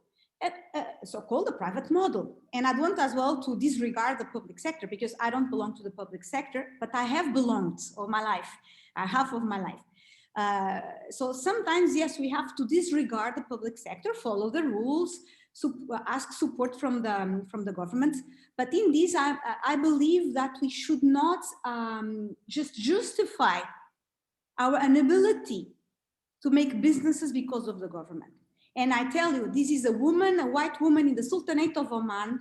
so-called a private model. And I want as well to disregard the public sector, because I don't belong to the public sector, but I have belonged all my life, half of my life. So sometimes, yes, we have to disregard the public sector, follow the rules, ask support from the government. But in this, I believe that we should not just justify our inability to make businesses because of the government. And I tell you, this is a woman, a white woman in the Sultanate of Oman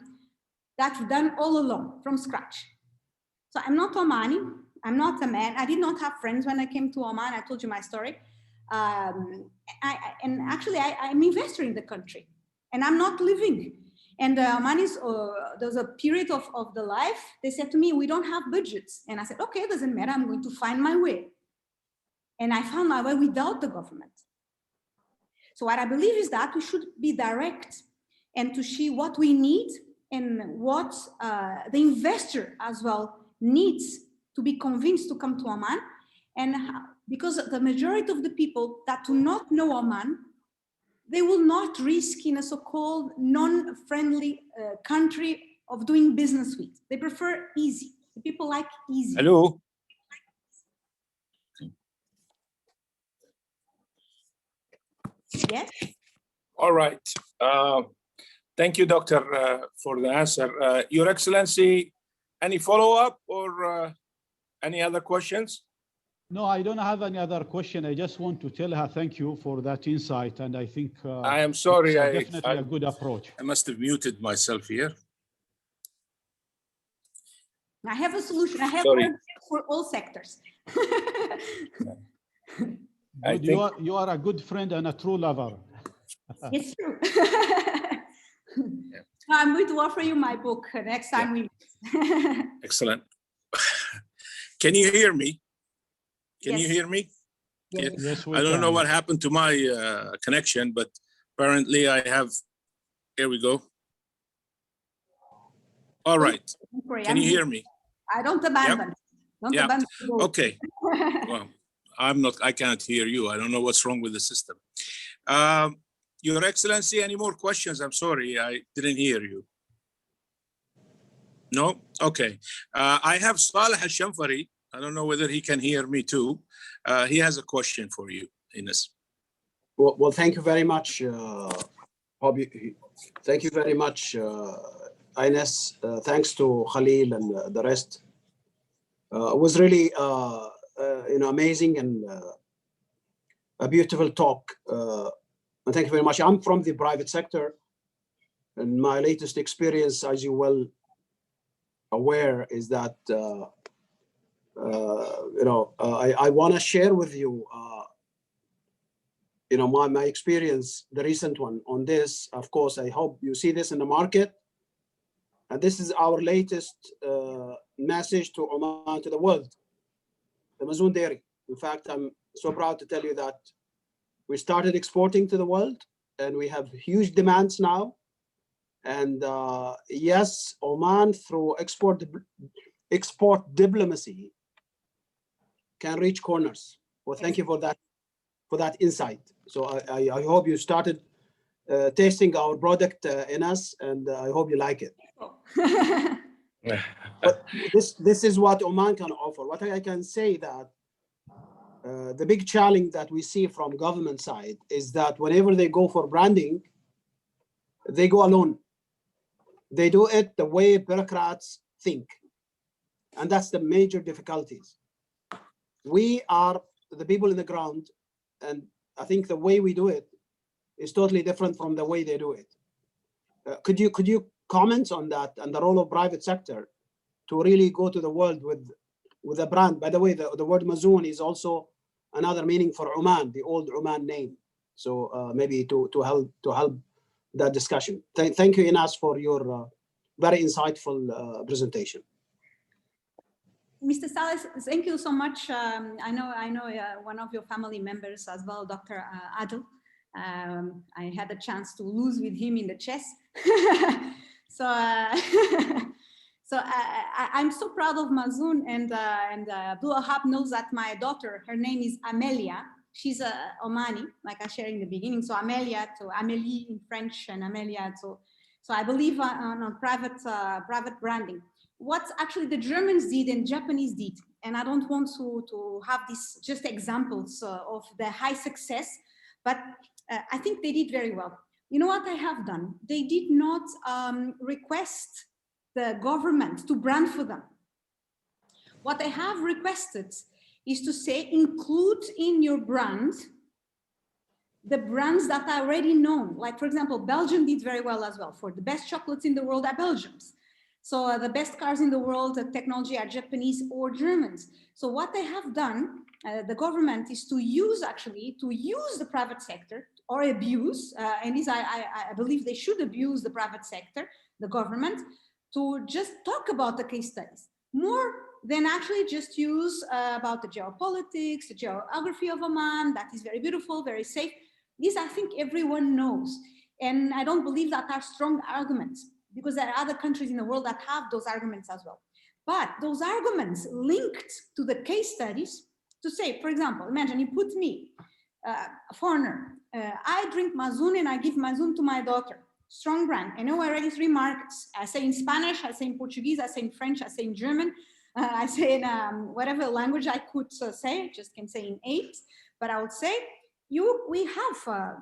that's done all alone from scratch. So I'm not Omani, I'm not a man. I did not have friends when I came to Oman. I told you my story. And actually, I'm an investor in the country. And I'm not living. And Omanis, there's a period of the life, they said to me, we don't have budgets. And I said, okay, it doesn't matter, I'm going to find my way. And I found my way without the government. So what I believe is that we should be direct and to see what we need and what the investor as well needs to be convinced to come to Oman. And because the majority of the people that do not know Oman, they will not risk in a so-called non-friendly country of doing business with. They prefer easy. The people like easy. Hello. Yes. All right. Thank you, Doctor, for the answer. Your Excellency, any follow-up or any other questions? No, I don't have any other question. I just want to tell her thank you for that insight. And I think I am sorry. it's definitely a good approach. I must have muted myself here. I have a solution. I have one for all sectors. You are a good friend and a true lover. It's true. I'm going to offer you my book next time we meet. Excellent. Can you hear me? Can you Yes. hear me? Yes, we I don't can. know what happened to my connection, but apparently I have. Here we go. All right. Can you hear me? I don't abandon. Don't abandon. Okay. Well, I can't hear you. I don't know what's wrong with the system. Your Excellency, any more questions? I'm sorry, I didn't hear you. No? Okay. I have Saleh Al-Shamfari. I don't know whether he can hear me too. He has a question for you, Ines. Well, thank you very much. Thank you very much, Ines. Thanks to Khalil and the rest. It was really amazing and a beautiful talk. And thank you very much. I'm from the private sector, and my latest experience, as you well aware, is that I want to share with you, my experience, the recent one on this. Of course, I hope you see this in the market. And this is our latest message to Oman, to the world, the Mazoon dairy. In fact, I'm so proud to tell you that we started exporting to the world, and we have huge demands now. And yes, Oman, through export diplomacy, can reach corners. Well, thank you for that insight. So I hope you started tasting our product, Ines, and I hope you like it. But this is what Oman can offer. What I can say that the big challenge that we see from government side is that whenever they go for branding, they go alone. They do it the way bureaucrats think. And that's the major difficulties. We are the people in the ground, and I think the way we do it is totally different from the way they do it. Could you comment on that and the role of private sector to really go to the world with a brand? By the way, the word Mazoon is also another meaning for Oman, the old Oman name. So maybe to help that discussion. Thank you, Ines, for your very insightful presentation. Mr. Saleh, thank you so much. I know one of your family members as well, Dr. Adel. I had a chance to lose with him in the chess. So, I'm so proud of Mazoun, and Abdul Wahab knows that my daughter, her name is Amelia. She's a Omani, like I shared in the beginning. So Amelia to Amélie in French, and Amelia to. So I believe on private branding. What actually the Germans did and Japanese did, and I don't want to have these just examples of the high success, but I think they did very well. You know what I have done? They did not request the government to brand for them. What I have requested is to say, include in your brand the brands that are already known. Like, for example, Belgium did very well as well. For the best chocolates in the world are Belgians. So the best cars in the world, the technology are Japanese or Germans. So what they have done, the government, is to use the private sector or abuse, and this I believe they should abuse the private sector, the government, to just talk about the case studies more than actually just use about the geopolitics, the geography of Oman, that is very beautiful, very safe. These I think everyone knows. And I don't believe that are strong arguments, because there are other countries in the world that have those arguments as well. But those arguments linked to the case studies to say, for example, imagine you put me, a foreigner, I drink Mazoun and I give Mazoun to my daughter. Strong brand. I know already 3 markets. I say in Spanish, I say in Portuguese, I say in French, I say in German, I say in whatever language I could say, just can say in 8, but I would say, we have,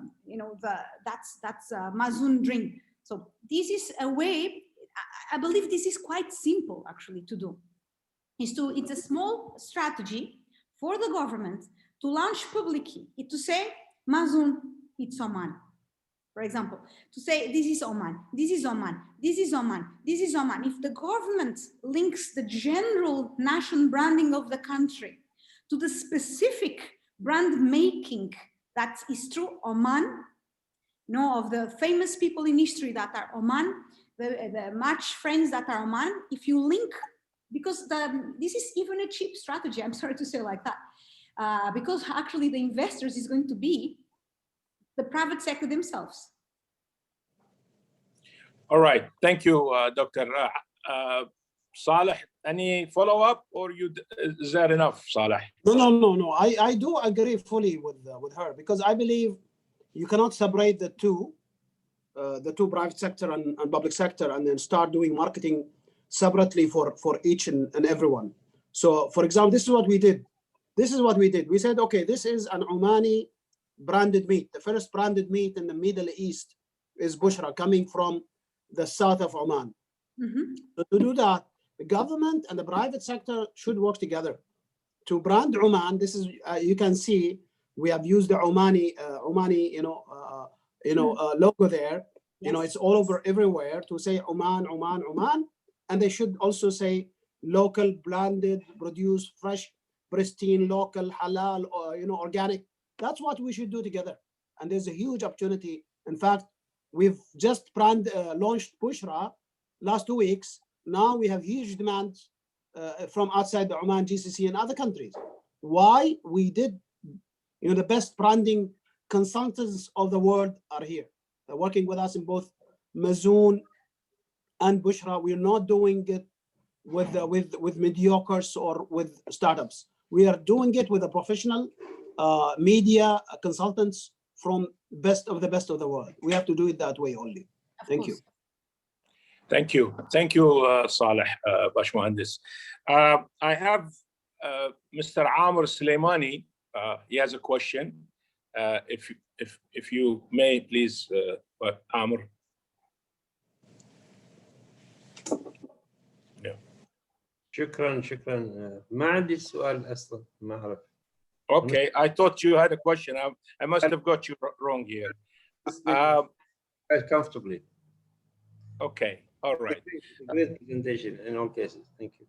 that's Mazoun drink. So this is a way, I believe this is quite simple actually to do. It's a small strategy for the government to launch publicly, to say, Mazoun, it's Oman. For example, to say, this is Oman, this is Oman, this is Oman, this is Oman. If the government links the general national branding of the country to the specific brand making that is through Oman, of the famous people in history that are Oman, the much friends that are Oman, if you link, because this is even a cheap strategy, I'm sorry to say like that, because actually the investors is going to be the private sector themselves. All right, thank you, Dr. Saleh. Any follow-up, or is that enough, Saleh? No. I do agree fully with her, because I believe you cannot separate the two private sector and public sector, and then start doing marketing separately for each and everyone. So, for example, this is what we did. We said, okay, this is an Omani branded meat. The first branded meat in the Middle East is Bushra, coming from the south of Oman. So to do that, the government and the private sector should work together to brand Oman. This is you can see we have used the Omani logo there. Yes. It's all over everywhere to say Oman, Oman, Oman, and they should also say local, blended, produced, fresh, pristine, local, halal, or organic. That's what we should do together. And there's a huge opportunity. In fact, we've just launched Bushra last 2 weeks. Now we have huge demand from outside the Oman, GCC, and other countries. Why? We did, the best branding consultants of the world are here. They're working with us in both Mazoun and Bushra. We're not doing it with mediocres or with startups. We are doing it with the professional media consultants from the best of the world. We have to do it that way only. Thank you. Thank you, Saleh, Bashmuhandis. I have Mr. Amr Suleimani. He has a question. If you may, please, Amr. شكرا ما عندي سؤال أصلا ما أعرف. Okay, I thought you had a question. I must have got you wrong here. Comfortably. Okay, all right. Great presentation in all cases. Thank you.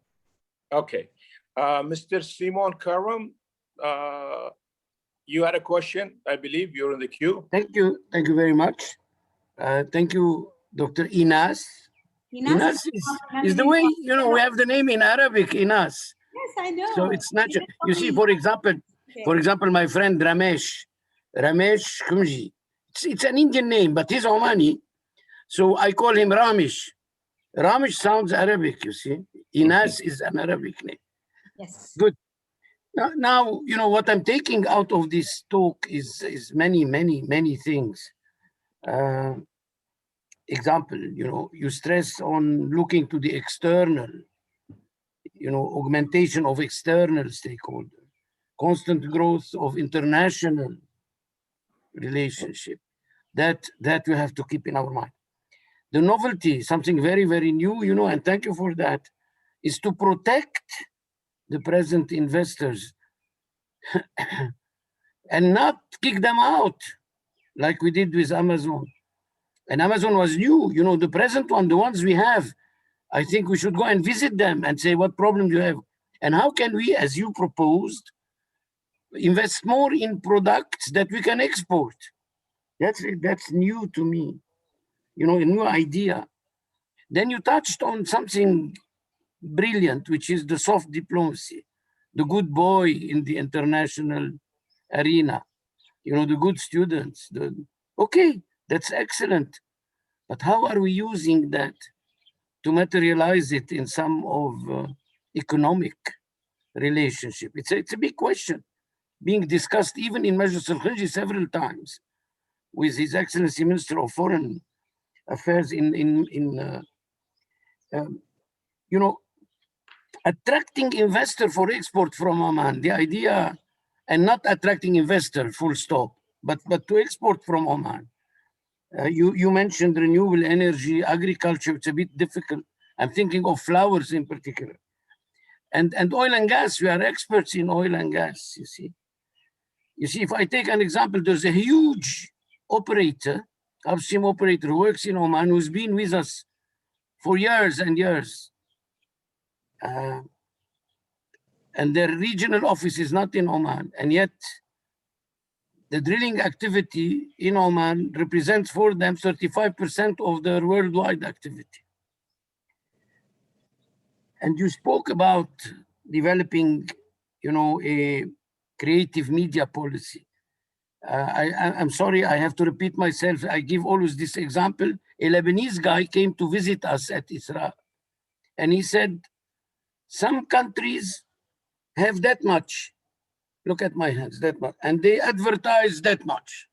Okay, Mr. Simon Karam, you had a question. I believe you're in the queue. Thank you very much. Thank you, Dr. Ines. Ines is the way, we have the name in Arabic, Ines. Yes, I know. So it's natural. You see, for example, my friend Ramesh Khonji, it's an Indian name, but he's Omani. So I call him Ramesh. Ramesh sounds Arabic, you see. Ines is an Arabic name. Yes. Good. Now, you know, what I'm taking out of this talk is many, many, many things. Example, you know, you stress on looking to the external, you know, augmentation of external stakeholders, constant growth of international relationship. That we have to keep in our mind. The novelty, something very, very new, you know, and thank you for that, is to protect the present investors and not kick them out like we did with Amazon. And Amazon was new, you know, the present one, the ones we have, I think we should go and visit them and say, what problem do you have? And how can we, as you proposed, invest more in products that we can export? That's new to me, you know, a new idea. Then you touched on something brilliant, which is the soft diplomacy, the good boy in the international arena, you know, the good students. Okay, that's excellent. But how are we using that to materialize it in some of economic relationship? It's a big question being discussed even in Majlis al-Khonji several times with His Excellency Minister of Foreign Affairs you know, attracting investor for export from Oman, the idea, and not attracting investor, full stop, but to export from Oman. You mentioned renewable energy, agriculture, it's a bit difficult. I'm thinking of flowers in particular. And oil and gas, we are experts in oil and gas, you see. You see, if I take an example, there's a huge operator, upstream operator who works in Oman, who's been with us for years and years. And their regional office is not in Oman, and yet the drilling activity in Oman represents for them 35% of their worldwide activity. And you spoke about developing, you know, a creative media policy. I'm sorry, I have to repeat myself. I give always this example. A Lebanese guy came to visit us at Isra, and he said, some countries have that much. Look at my hands, that much. And they advertise that much.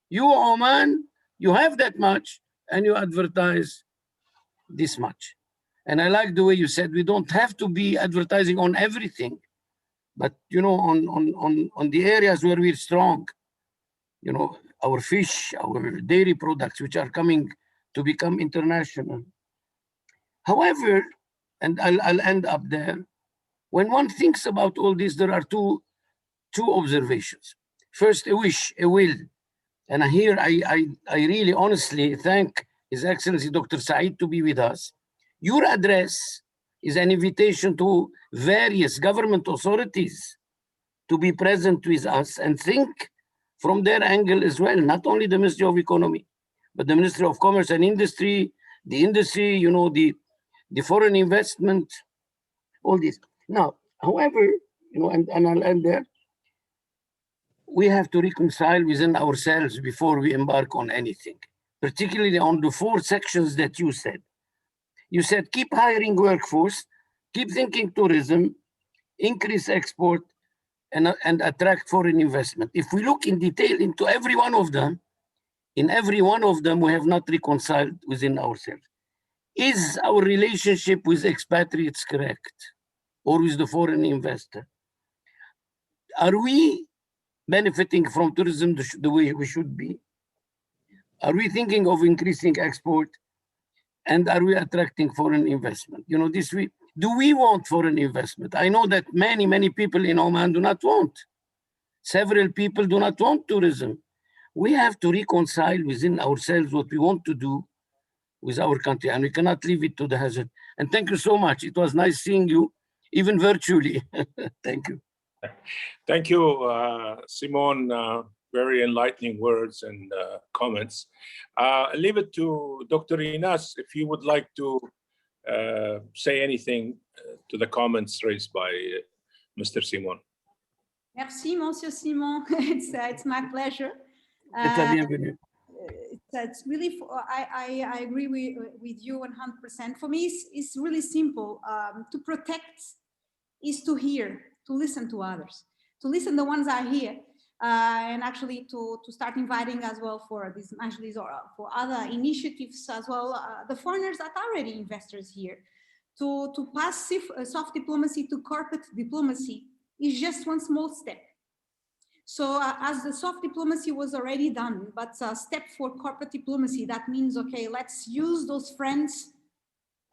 You, Oman, you have that much, and you advertise this much. And I like the way you said, we don't have to be advertising on everything, but, you know, on the areas where we're strong, you know, our fish, our dairy products, which are coming to become international. However, and I'll end up there, when one thinks about all this, there are two observations. First, a wish, a will. And here I really honestly thank His Excellency Dr. Saeed to be with us. Your address is an invitation to various government authorities to be present with us and think from their angle as well, not only the Ministry of Economy, but the Ministry of Commerce and Industry, the industry, you know, the foreign investment, all this. Now, however, you know, and I'll end there, we have to reconcile within ourselves before we embark on anything, particularly on the 4 sections that you said. You said, keep hiring workforce, keep thinking tourism, increase export, and attract foreign investment. If we look in detail into every one of them, in every one of them, we have not reconciled within ourselves. Is our relationship with expatriates correct? Or with the foreign investor? Are we benefiting from tourism the way we should be? Are we thinking of increasing export? And are we attracting foreign investment? You know, do we want foreign investment? I know that many, many people in Oman do not want. Several people do not want tourism. We have to reconcile within ourselves what we want to do with our country, and we cannot leave it to the hazard. And thank you so much. It was nice seeing you, even virtually. Thank you. Thank you, Simon. Very enlightening words and comments. I'll leave it to Dr. Ines if you would like to say anything to the comments raised by Mr. Simon. Merci, Monsieur Simon. It's my pleasure. So it's really, I agree with you 100%. For me, it's really simple. To protect is to hear, to listen to others, to listen to the ones that are here, and actually to start inviting as well for these Majlis or for other initiatives as well, the foreigners that are already investors here, to pass soft diplomacy to corporate diplomacy is just one small step. So as the soft diplomacy was already done, but a step for corporate diplomacy, that means, okay, let's use those friends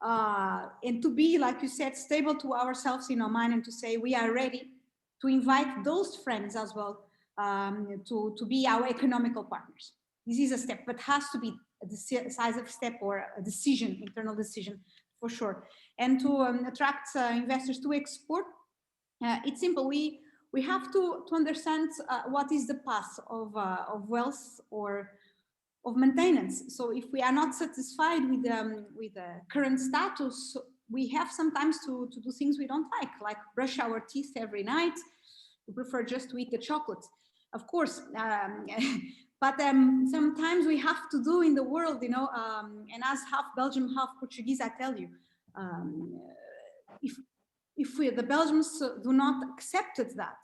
and to be, like you said, stable to ourselves in Oman, and to say we are ready to invite those friends as well to be our economical partners. This is a step, but has to be a decisive step or a decision, internal decision for sure. And to attract investors to export, it's simple. We have to understand what is the path of wealth or of maintenance. So if we are not satisfied with the current status, we have sometimes to do things we don't like brush our teeth every night. We prefer just to eat the chocolate, of course. But sometimes we have to do in the world, you know, and as half Belgian, half Portuguese, I tell you, if the Belgians do not accept that,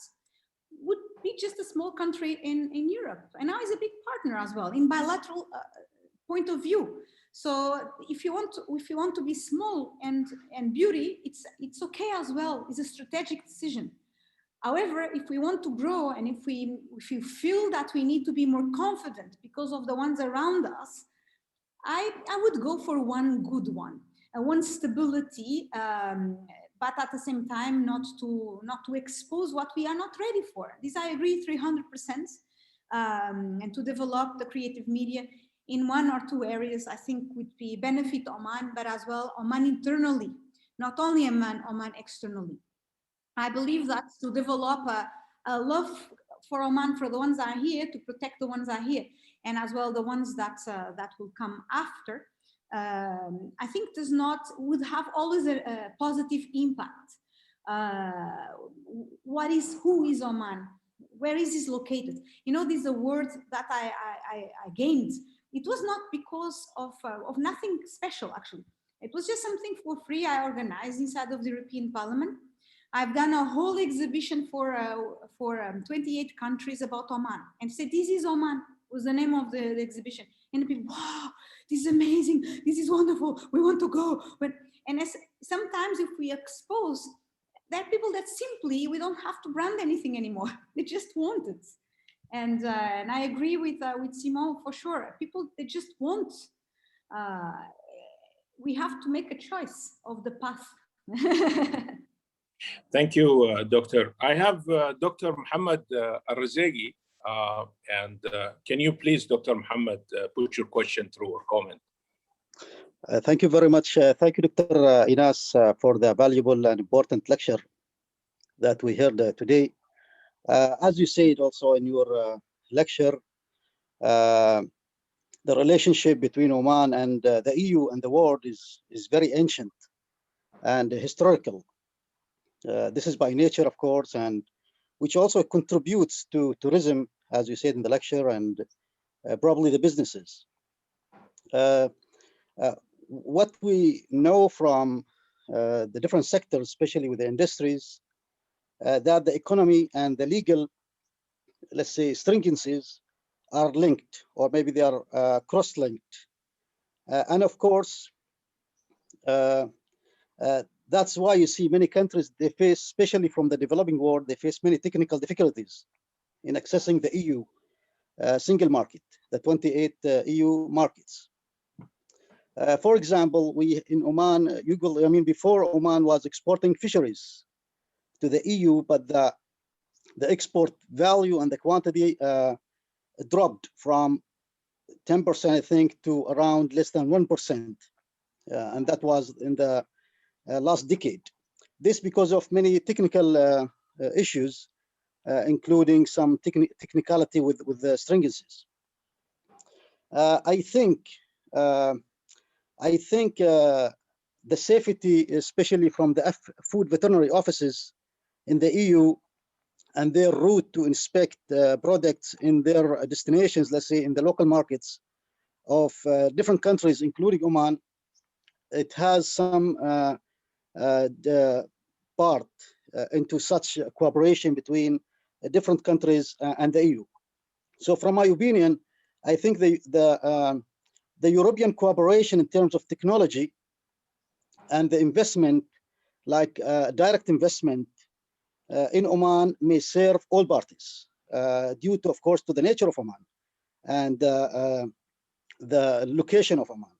would be just a small country in Europe, and now is a big partner as well in bilateral point of view. So if you want to be small and beauty, it's okay as well. It's a strategic decision. However, if we want to grow, and if you feel that we need to be more confident because of the ones around us, I would go for one good one, one stability. But at the same time, not to expose what we are not ready for. This I agree 300%. And to develop the creative media in one or two areas, I think would be benefit Oman, but as well Oman internally, not only Oman externally. I believe that to develop a love for Oman, for the ones that are here, to protect the ones that are here, and as well the ones that will come after. I think would have always a positive impact. Who is Oman? Where is this located? You know, this is a word that I gained. It was not because of nothing special, actually. It was just something for free I organized inside of the European Parliament. I've done a whole exhibition for 28 countries about Oman, and said, this is Oman, was the name of the exhibition. And the people, wow, this is amazing, this is wonderful, we want to go. Sometimes if we expose, there are people that simply, we don't have to brand anything anymore. They just want it. And I agree with Simon for sure. People, they just want. We have to make a choice of the path. Thank you, Doctor. I have Dr. Mohammed Al-Razegi. And can you please, Dr. Mohammed, put your question through or comment? Thank you very much. Thank you, Dr. Ines, for the valuable and important lecture that we heard today. As you said also in your lecture, the relationship between Oman and the EU and the world is very ancient and historical. This is by nature, of course, and which also contributes to tourism, as you said in the lecture, and probably the businesses. What we know from the different sectors, especially with the industries, that the economy and the legal, let's say, stringencies are linked, or maybe they are cross-linked. And of course, that's why you see many countries, they face, especially from the developing world, they face many technical difficulties in accessing the EU single market, the 28 EU markets. For example, we in Oman, before Oman was exporting fisheries to the EU, but the export value and the quantity dropped from 10%, I think, to around less than 1%. And that was in the last decade. This because of many technical issues, including some technicality with the stringencies. I think the safety, especially from the food veterinary offices in the EU and their route to inspect products in their destinations, let's say in the local markets, of different countries, including Oman, it has some the part into such cooperation between different countries and the EU. So from my opinion, I think the European cooperation in terms of technology and the investment, like direct investment in Oman, may serve all parties due to, of course, to the nature of Oman and the location of Oman.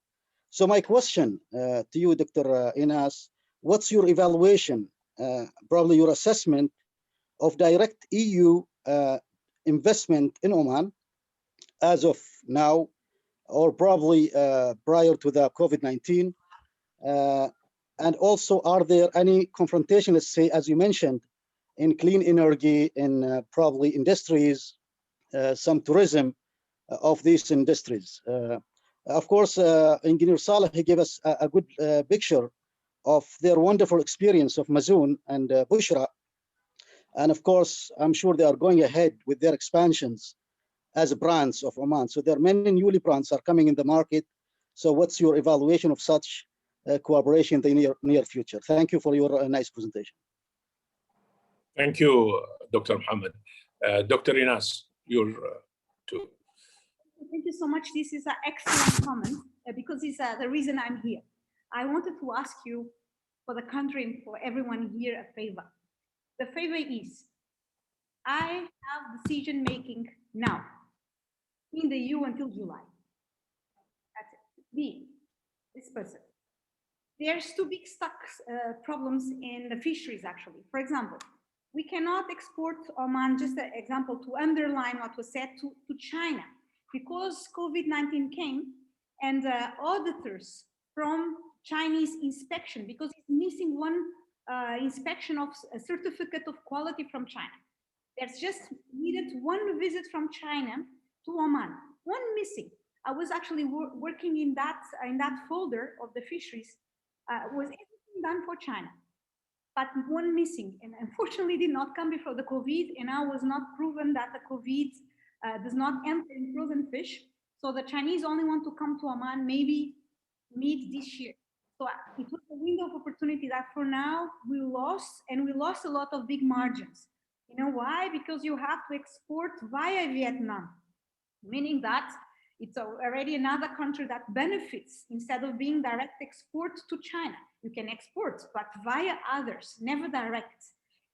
So my question to you, Dr. Ines, what's your evaluation, probably your assessment of direct EU investment in Oman as of now, or probably prior to the COVID-19? And also, are there any confrontation, let's say, as you mentioned, in clean energy, in probably industries, some tourism of these industries? Of course, Engineer Saleh, he gave us a good picture of their wonderful experience of Mazoon and Bushra. And of course, I'm sure they are going ahead with their expansions as brands of Oman. So there are many newly brands are coming in the market. So what's your evaluation of such cooperation in the near future? Thank you for your nice presentation. Thank you, Dr. Mohammed. Dr. Ines, you're too. Thank you so much. This is an excellent comment because it's the reason I'm here. I wanted to ask you, for the country and for everyone here, a favor. The favor is, I have decision making now in the EU until July. That's it. Me, this person. There's two big problems in the fisheries, actually. For example, we cannot export Oman, just an example to underline what was said, to China, because COVID-19 came and auditors from Chinese inspection, because it's missing one inspection of a certificate of quality from China. There's just needed one visit from China to Oman, one missing. I was actually working in that folder of the fisheries, was everything done for China, but one missing, and unfortunately did not come before the COVID, and now was not proven that the COVID does not enter in frozen fish. So the Chinese only want to come to Oman maybe mid this year. So it was a window of opportunity that for now we lost, and we lost a lot of big margins. You know why? Because you have to export via Vietnam, meaning that it's already another country that benefits instead of being direct export to China. You can export, but via others, never direct.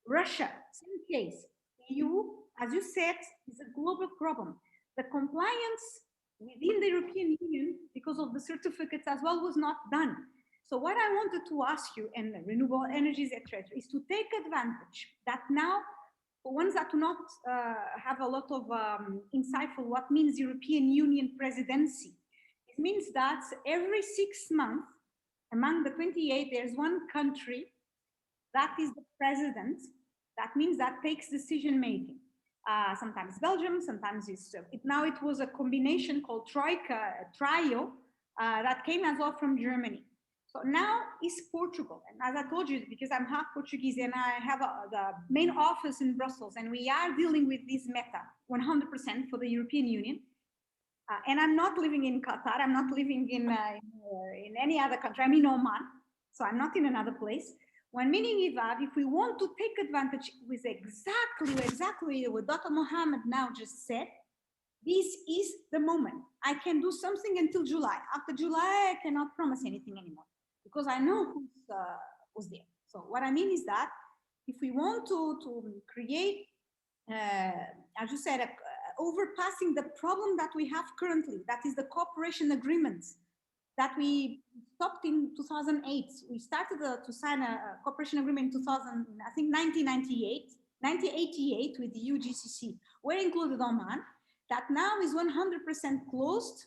Russia, same case. EU, as you said, is a global problem. The compliance within the European Union, because of the certificates as well, was not done. So what I wanted to ask you, and renewable energies, etc., is to take advantage that now, for ones that do not have a lot of insightful what means European Union presidency. It means that every 6 months, among the 28, there's one country that is the president. That means that takes decision making. Sometimes Belgium, sometimes it's, now it was a combination called trio that came as well from Germany. So now is Portugal, and as I told you, because I'm half Portuguese and I have the main office in Brussels, and we are dealing with this meta 100% for the European Union. And I'm not living in Qatar, I'm not living in any other country, I'm in Oman, so I'm not in another place. When meaning if we want to take advantage with exactly what Dr. Mohammed now just said, this is the moment. I can do something until July. After July, I cannot promise anything anymore because I know who's there. So what I mean is that if we want to create, as you said, overpassing the problem that we have currently, that is the cooperation agreements that we stopped in 2008. We started to sign a cooperation agreement in 1988 with the UGCC, where included Oman, that now is 100% closed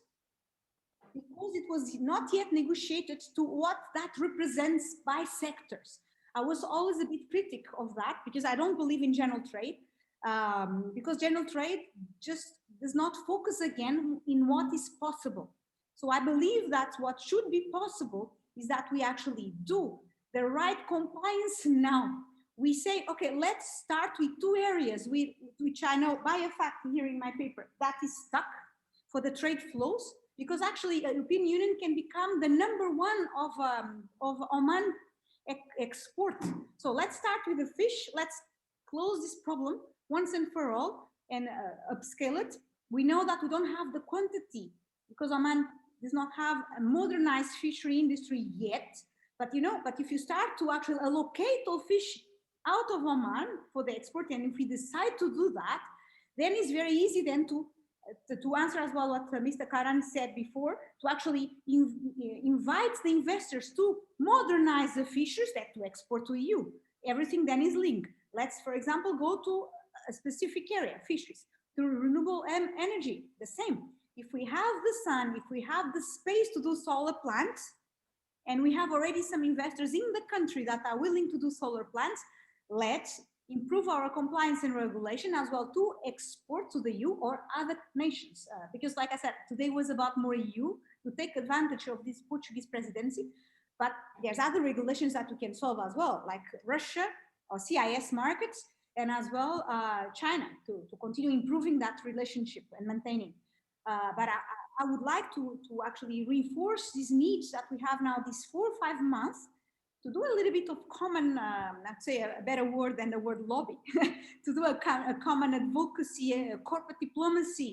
because it was not yet negotiated to what that represents by sectors. I was always a bit critic of that because I don't believe in general trade, because general trade just does not focus again in what is possible. So I believe that what should be possible is that we actually do the right compliance now. We say, okay, let's start with 2 areas which I know by a fact here in my paper that is stuck for the trade flows, because actually European Union can become the #1 of Oman export. So let's start with the fish. Let's close this problem once and for all and upscale it. We know that we don't have the quantity because Oman does not have a modernized fishery industry yet. But but if you start to actually allocate all fish out of Oman for the export, and if we decide to do that, then it's very easy then to answer as well what Mr. Karan said before, to actually invite the investors to modernize the fisheries that to export to EU. Everything then is linked. Let's, for example, go to a specific area, fisheries, to renewable energy, the same. If we have the sun, if we have the space to do solar plants, and we have already some investors in the country that are willing to do solar plants, let's improve our compliance and regulation as well to export to the EU or other nations. Because like I said, today was about more EU to take advantage of this Portuguese presidency, but there's other regulations that we can solve as well, like Russia or CIS markets, and as well China to continue improving that relationship and maintaining. But I would like to actually reinforce these needs that we have now, these 4 or 5 months, to do a little bit of common, I'd say a better word than the word lobby, to do a common advocacy, corporate diplomacy,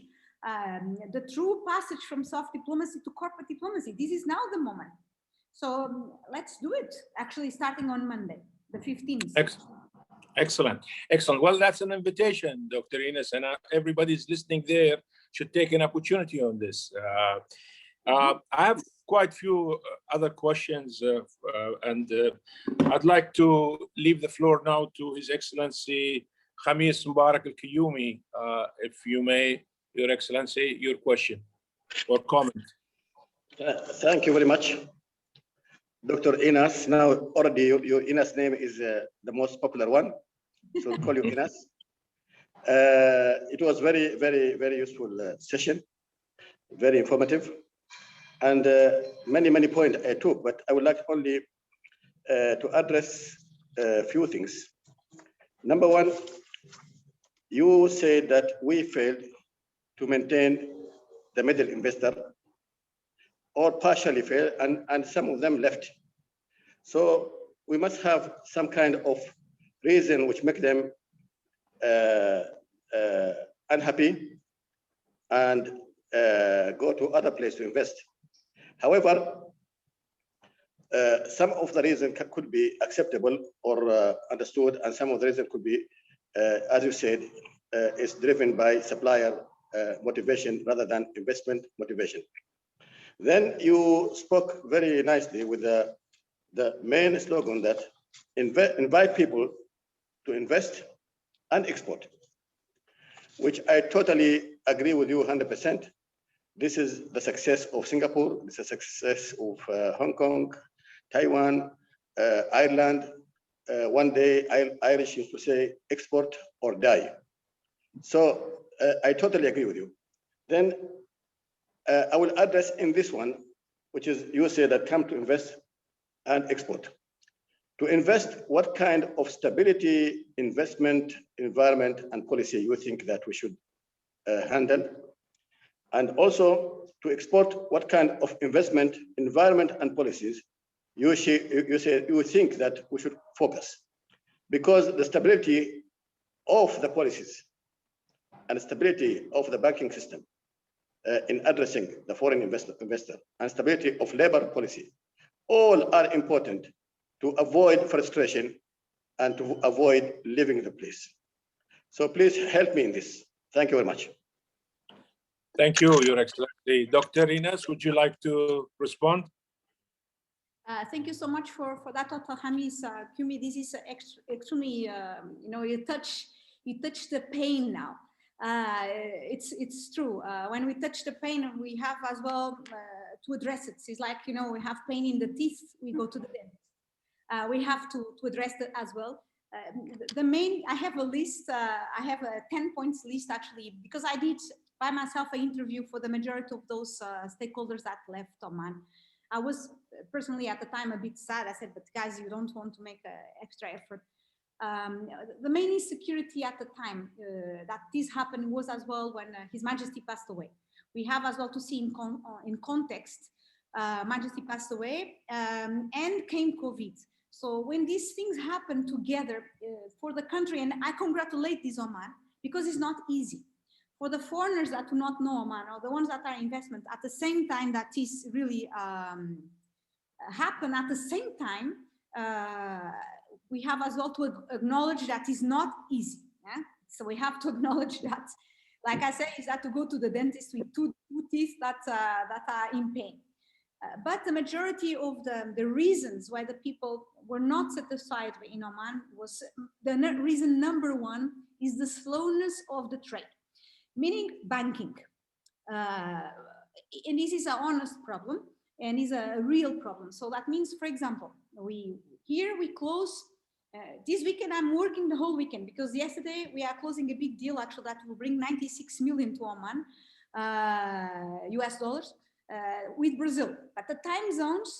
the true passage from soft diplomacy to corporate diplomacy. This is now the moment. So let's do it, actually starting on Monday, the 15th. Excellent. Excellent. Well, that's an invitation, Dr. Ines, and everybody's listening there should take an opportunity on this. I have quite a few other questions, and I'd like to leave the floor now to His Excellency Khamis Mubarak Al-Kiyumi. If you may, Your Excellency, your question or comment. Thank you very much. Dr. Ines, now already your Ines name is the most popular one, so we'll call you Ines. It was very, very, very useful session, very informative, and many, many points I took, but I would like only to address a few things. Number one, you said that we failed to maintain the middle investor, or partially failed, and some of them left. So we must have some kind of reason which make them unhappy and go to other place to invest. However, some of the reason could be acceptable or understood, and some of the reason could be, as you said, is driven by supplier motivation rather than investment motivation. Then you spoke very nicely with the main slogan that invite people to invest and export, which I totally agree with you 100%. This is the success of Singapore, this is the success of Hong Kong, Taiwan, Ireland. One day, Irish used to say, export or die. So I totally agree with you. Then I will address in this one, which is you say that come to invest and export. To invest, what kind of stability, investment, environment, and policy you think that we should handle? And also to export, what kind of investment, environment, and policies you think that we should focus? Because the stability of the policies and stability of the banking system in addressing the foreign investor and stability of labor policy, all are important to avoid frustration and to avoid leaving the place. So please help me in this. Thank you very much. Thank you, Your Excellency. Dr. Ines, would you like to respond? Thank you so much for that, Dr. Khamis. Kumi, this is extremely, you touch the pain now. It's true. When we touch the pain, we have as well to address it. It's like, we have pain in the teeth, we go to the dentist. We have to address that as well. I have a list, I have a 10 points list actually, because I did by myself an interview for the majority of those stakeholders that left Oman. I was personally at the time a bit sad. I said, but guys, you don't want to make an extra effort. The main insecurity at the time that this happened was as well when His Majesty passed away. we have as well to see in context. Majesty passed away and came COVID. So when these things happen together for the country, and I congratulate this Oman because it's not easy. For the foreigners that do not know Oman or the ones that are investment, at the same time that is really happen at the same time, we have as well to acknowledge that is not easy. Yeah? So we have to acknowledge that. Like I said, is that to go to the dentist with two teeth that are in pain. But the majority of the reasons why the people were not satisfied in Oman was the reason number one is the slowness of the trade, meaning banking. And this is an honest problem and is a real problem. So that means, for example, we close this weekend. I'm working the whole weekend because yesterday we are closing a big deal actually that will bring 96 million to Oman, US dollars. With Brazil, but the time zones,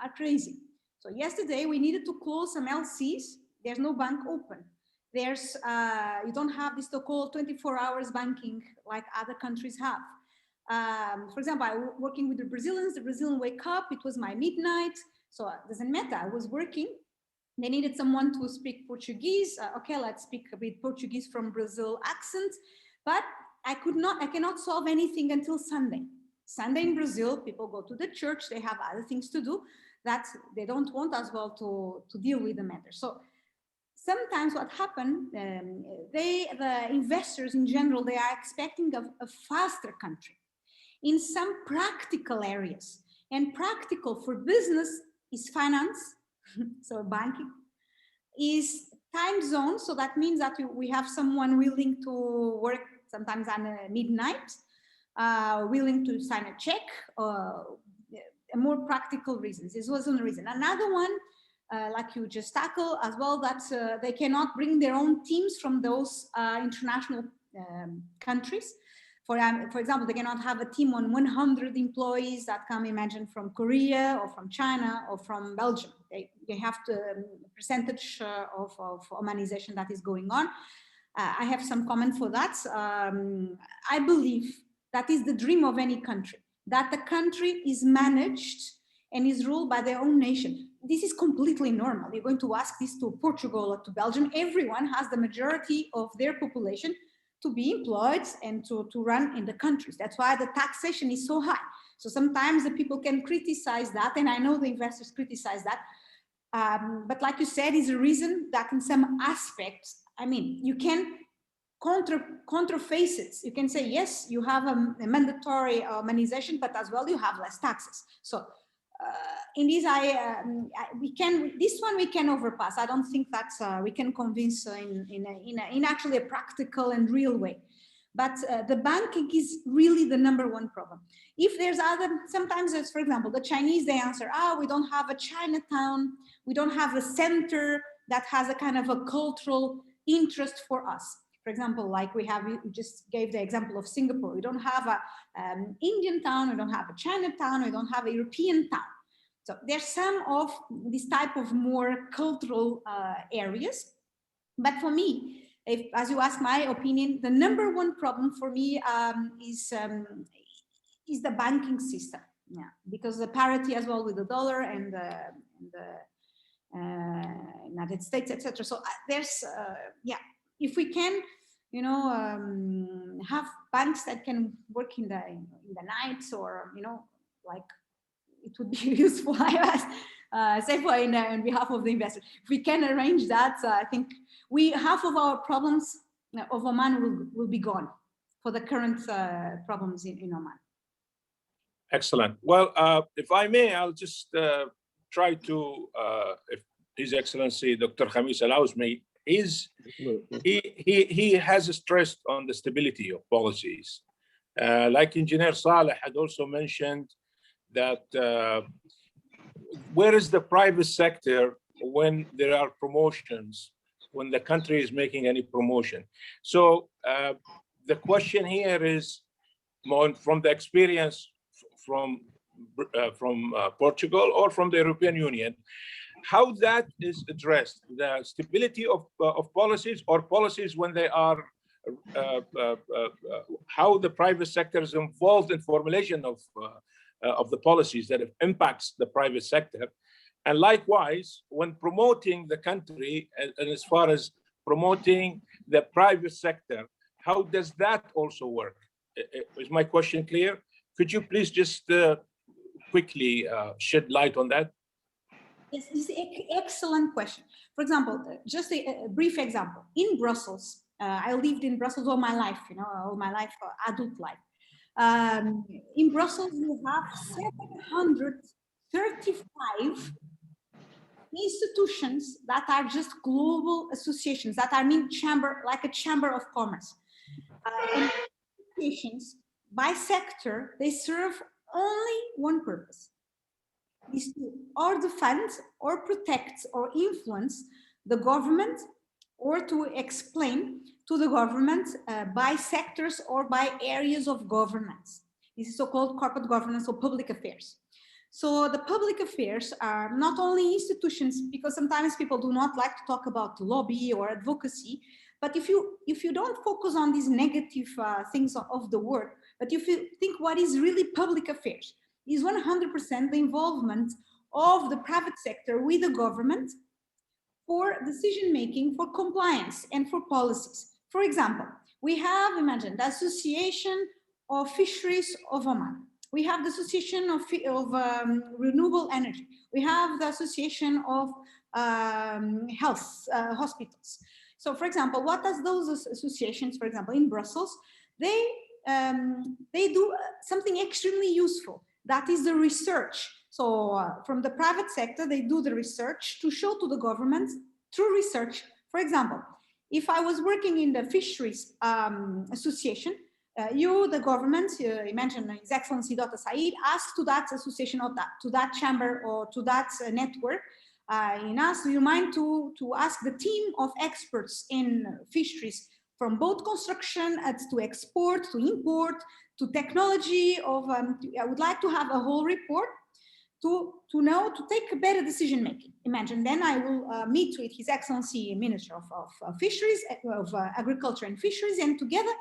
are crazy. So yesterday we needed to close some LCs. There's no bank open. There's you don't have this so-called 24 hours banking like other countries have. For example, I was working with the Brazilians. The Brazilians wake up. It was my midnight, so it doesn't matter. I was working. They needed someone to speak Portuguese. Okay, let's speak a bit Portuguese from Brazil accent, but I cannot solve anything until Sunday. Sunday in Brazil, people go to the church, they have other things to do that they don't want as well to deal with the matter. So sometimes what happened, the investors in general, they are expecting a faster country in some practical areas. And practical for business is finance, so banking, is time zone. So that means that we have someone willing to work sometimes on midnight, willing to sign a check, more practical reasons. This was one reason. Another one, like you just tackle as well, that they cannot bring their own teams from those international countries. For example, they cannot have a team on 100 employees that come, imagine, from Korea or from China or from Belgium. They have the percentage of Omanization that is going on. I have some comment for that. I believe that is the dream of any country, that the country is managed and is ruled by their own nation. This is completely normal. You're going to ask this to Portugal or to Belgium. Everyone has the majority of their population to be employed and to run in the countries. That's why the taxation is so high. So sometimes the people can criticize that, and I know the investors criticize that. But like you said, is a reason that in some aspects, I mean, you can counterface it. You can say, yes, you have a mandatory monetization, but as well you have less taxes. So in this, this one we can overpass. I don't think that we can convince in actually a practical and real way. But the banking is really the number one problem. If there's sometimes it's, for example, the Chinese, they answer, we don't have a Chinatown, we don't have a center that has a kind of a cultural interest for us. For example, like we just gave the example of Singapore. We don't have an Indian town, we don't have a Chinatown, we don't have a European town. So there's some of this type of more cultural areas. But for me, as you ask my opinion, the number one problem for me is the banking system. Yeah, because the parity as well with the dollar and the United States, etc. So there's if we can, have banks that can work in the nights, or like it would be useful. Say for on behalf of the investor, if we can arrange that, I think half of our problems of Oman will be gone for the current problems in Oman. Excellent. Well, if I may, I'll just try to, if His Excellency Dr. Khamis allows me, he has stressed on the stability of policies. Like Engineer Saleh had also mentioned that where is the private sector when there are promotions, when the country is making any promotion? So the question here is, from the experience from Portugal or from the European Union, how that is addressed, the stability of policies, or policies when they are how the private sector is involved in formulation of the policies that impacts the private sector. And likewise, when promoting the country, and as far as promoting the private sector, how does that also work? Is my question clear? Could you please just quickly shed light on that? Yes, this is an excellent question. For example, just a brief example. In Brussels, I lived in Brussels all my life, all my life, adult life. In Brussels, you have 735 institutions that are just global associations that are in chamber, like a chamber of commerce. And associations by sector, they serve only one purpose: is to or defend or protect or influence the government, or to explain to the government by sectors or by areas of governance. This is so-called corporate governance or public affairs. So the public affairs are not only institutions, because sometimes people do not like to talk about lobby or advocacy, but if you don't focus on these negative things of the word, but if you think what is really public affairs, is 100% the involvement of the private sector with the government for decision-making, for compliance, and for policies. For example, we have, imagine, the Association of Fisheries of Oman. We have the Association of Renewable Energy. We have the Association of Health Hospitals. So, for example, what does those associations, for example, in Brussels, they do something extremely useful. That is the research. So from the private sector, they do the research to show to the government through research. For example, if I was working in the Fisheries Association, the government, imagine His Excellency Dr. Said, asked to that association or to that chamber or to that network, Ines, do you mind to ask the team of experts in fisheries from both construction to export, to import, to technology of, I would like to have a whole report to take a better decision making. Imagine, then I will meet with His Excellency Minister of Fisheries, of Agriculture and Fisheries, and together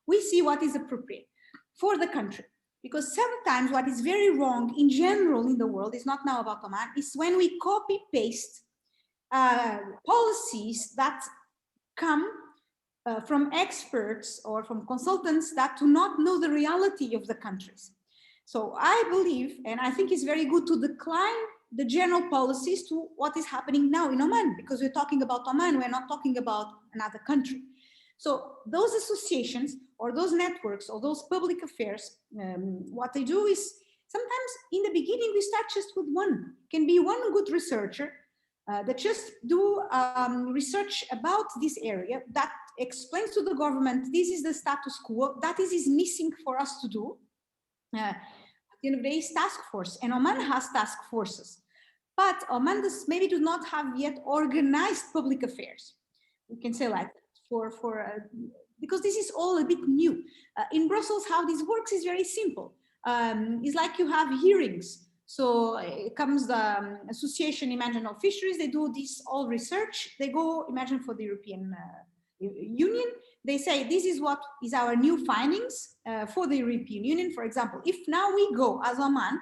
we see what is appropriate for the country. Because sometimes what is very wrong in general in the world, is not now about Oman, is when we copy paste policies that come from experts or from consultants that do not know the reality of the countries. So I believe, and I think it's very good to decline the general policies to what is happening now in Oman, because we're talking about Oman, we're not talking about another country. So those associations or those networks or those public affairs, what they do is sometimes in the beginning we start just with one. Can be one good researcher that just do research about this area that explains to the government this is the status quo, that is missing for us to do. There is task force, and Oman has task forces, but Oman maybe do not have yet organized public affairs. We can say like that. Because this is all a bit new. In Brussels, how this works is very simple. It's like you have hearings. So it comes the Association, imagine, of Fisheries, they do this all research. They go, imagine, for the European Union. They say, this is what is our new findings for the European Union. For example, if now we go as Oman,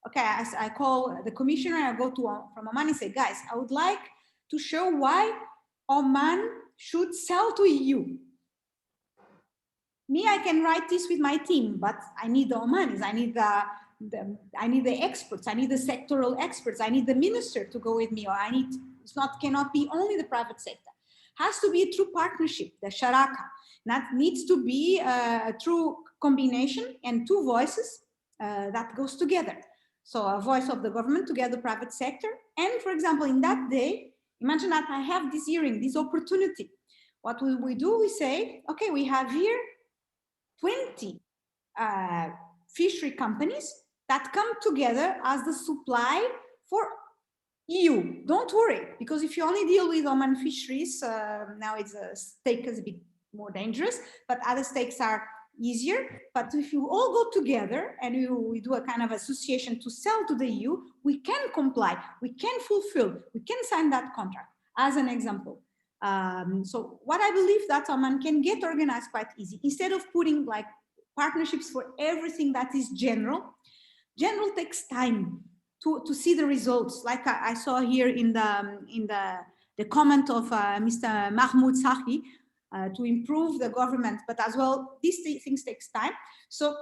okay, as I call the commissioner, I go from Oman and say, guys, I would like to show why Oman should sell to EU. Me, I can write this with my team, but I need the Omanis, I need the experts, I need the sectoral experts, I need the minister to go with me, or cannot be only the private sector. Has to be a true partnership, the sharaka. That needs to be a true combination and two voices that goes together. So a voice of the government together, the private sector. And for example, in that day, imagine that I have this hearing, this opportunity. What will we do? We say, okay, we have here 20 fishery companies that come together as the supply for EU. Don't worry, because if you only deal with Oman fisheries, now it's a stake is a bit more dangerous, but other stakes are easier. But if you all go together and we do a kind of association to sell to the EU, we can comply, we can fulfill, we can sign that contract, as an example. So what I believe that Oman can get organized quite easy. Instead of putting like partnerships for everything that is general takes time to see the results. Like I saw here in the comment of Mr. Mahmoud Sahi, to improve the government, but as well, these things takes time. So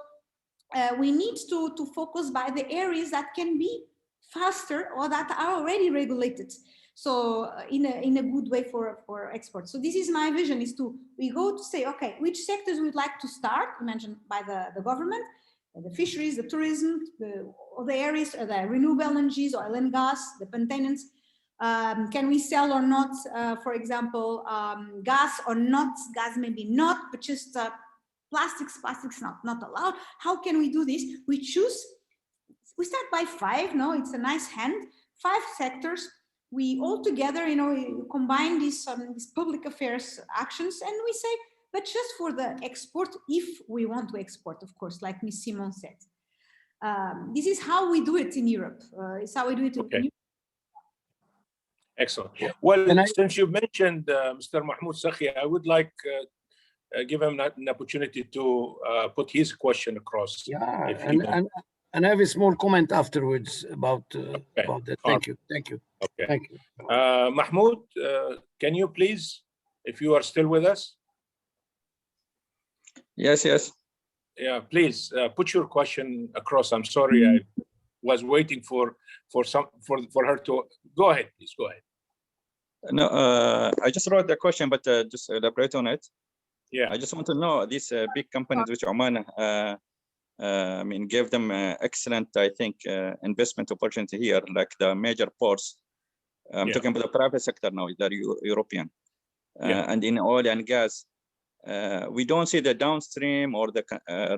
we need to focus by the areas that can be faster or that are already regulated. So in a good way for export. So this is my vision, is we go to say, okay, which sectors we'd like to start, mentioned by the government, the fisheries, the tourism, the other areas, the renewable energies, oil and gas, the maintenance. Can we sell or not, for example, gas or not, gas maybe not, but just plastics not allowed. How can we do this? We start by 5, no, it's a nice hand, 5 sectors. We all together, combine these public affairs actions, and we say, but just for the export, if we want to export, of course, like Ms. Simon said. This is how we do it in Europe. It's how we do it in Europe. Excellent. Well, since you mentioned Mr. Mahmoud Sakhi, I would like give him an opportunity to put his question across. Yeah, and I have a small comment afterwards about that. Thank you. Okay. Thank you. Mahmoud, can you please, if you are still with us? Yes. Yeah, please put your question across. I'm sorry, I was waiting for her to go ahead. Please go ahead. No, I just wrote the question, but just elaborate on it. Yeah, I just want to know these big companies which Oman, I mean, gave them excellent, I think, investment opportunity here, like the major ports. I'm talking about the private sector now, the European, and in oil and gas. We don't see the downstream or the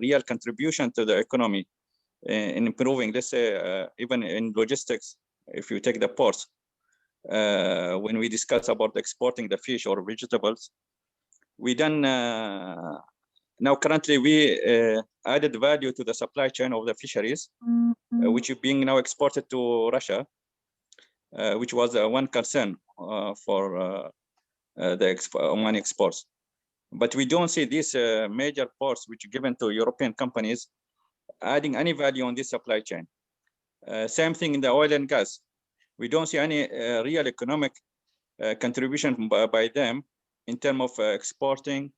real contribution to the economy in improving. Let's say even in logistics, if you take the ports, when we discuss about exporting the fish or vegetables, we done now currently we added value to the supply chain of the fisheries, which is being now exported to Russia, which was one concern for the Omani exports. But we don't see these major ports which are given to European companies adding any value on this supply chain. Same thing in the oil and gas. We don't see any real economic contribution by them in terms of exporting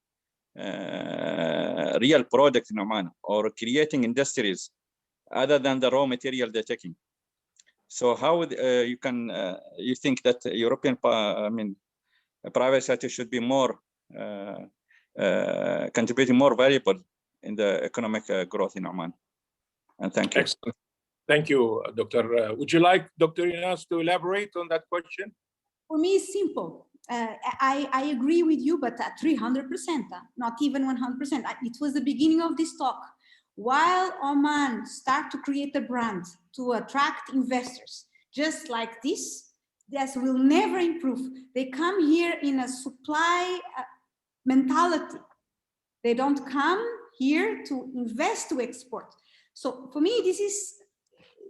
real product in Oman or creating industries other than the raw material they're taking. So how you think that European, private sector should be more contributing more valuable in the economic growth in Oman? And thank you. Excellent. Thank you, Doctor. Would you like Dr. Ines to elaborate on that question? For me, it's simple. I agree with you, but at 300%, not even 100%. It was the beginning of this talk. While Oman start to create a brand to attract investors, just like this will never improve. They come here in a supply mentality. They don't come here to invest to export. So for me, this is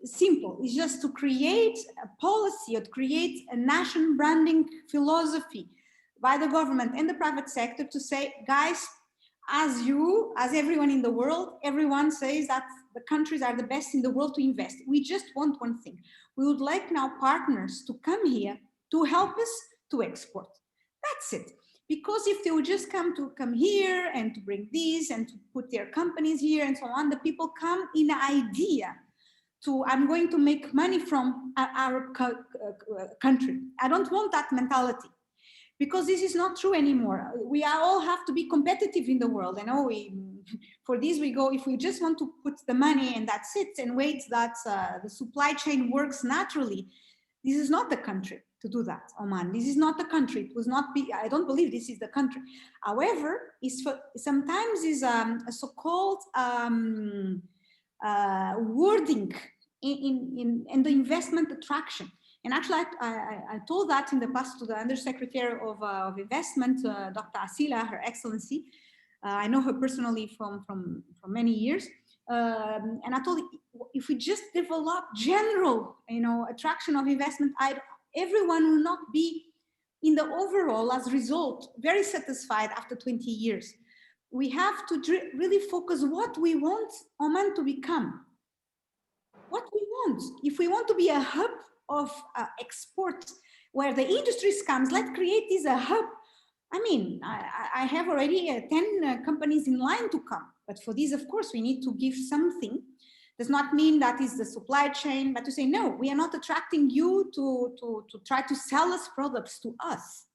simple. It's just to create a policy or to create a national branding philosophy by the government and the private sector to say, guys, as everyone in the world, everyone says that the countries are the best in the world to invest. We just want one thing. We would like now partners to come here to help us to export. That's it. Because if they would just come here and to bring this and to put their companies here and so on, the people come in the idea to, I'm going to make money from our country. I don't want that mentality, because this is not true anymore. We all have to be competitive in the world. I know for this we go, if we just want to put the money and that's it, and wait that the supply chain works naturally, this is not the country to do that, Oman. This is not the country. It was not be, I don't believe this is the country. However, sometimes is a so-called wording in the investment attraction. And actually, I told that in the past to the Undersecretary of Investment, Dr. Asila, Her Excellency. I know her personally from many years. And I told her, if we just develop general, attraction of investment, everyone will not be in the overall, as a result, very satisfied after 20 years. We have to really focus what we want Oman to become. What we want. If we want to be a hub of export where the industries comes, let's create this a hub. I mean, I have already 10 companies in line to come. But for this, of course, we need to give something. Does not mean that is the supply chain, but to say, no, we are not attracting you to try to sell us products to us.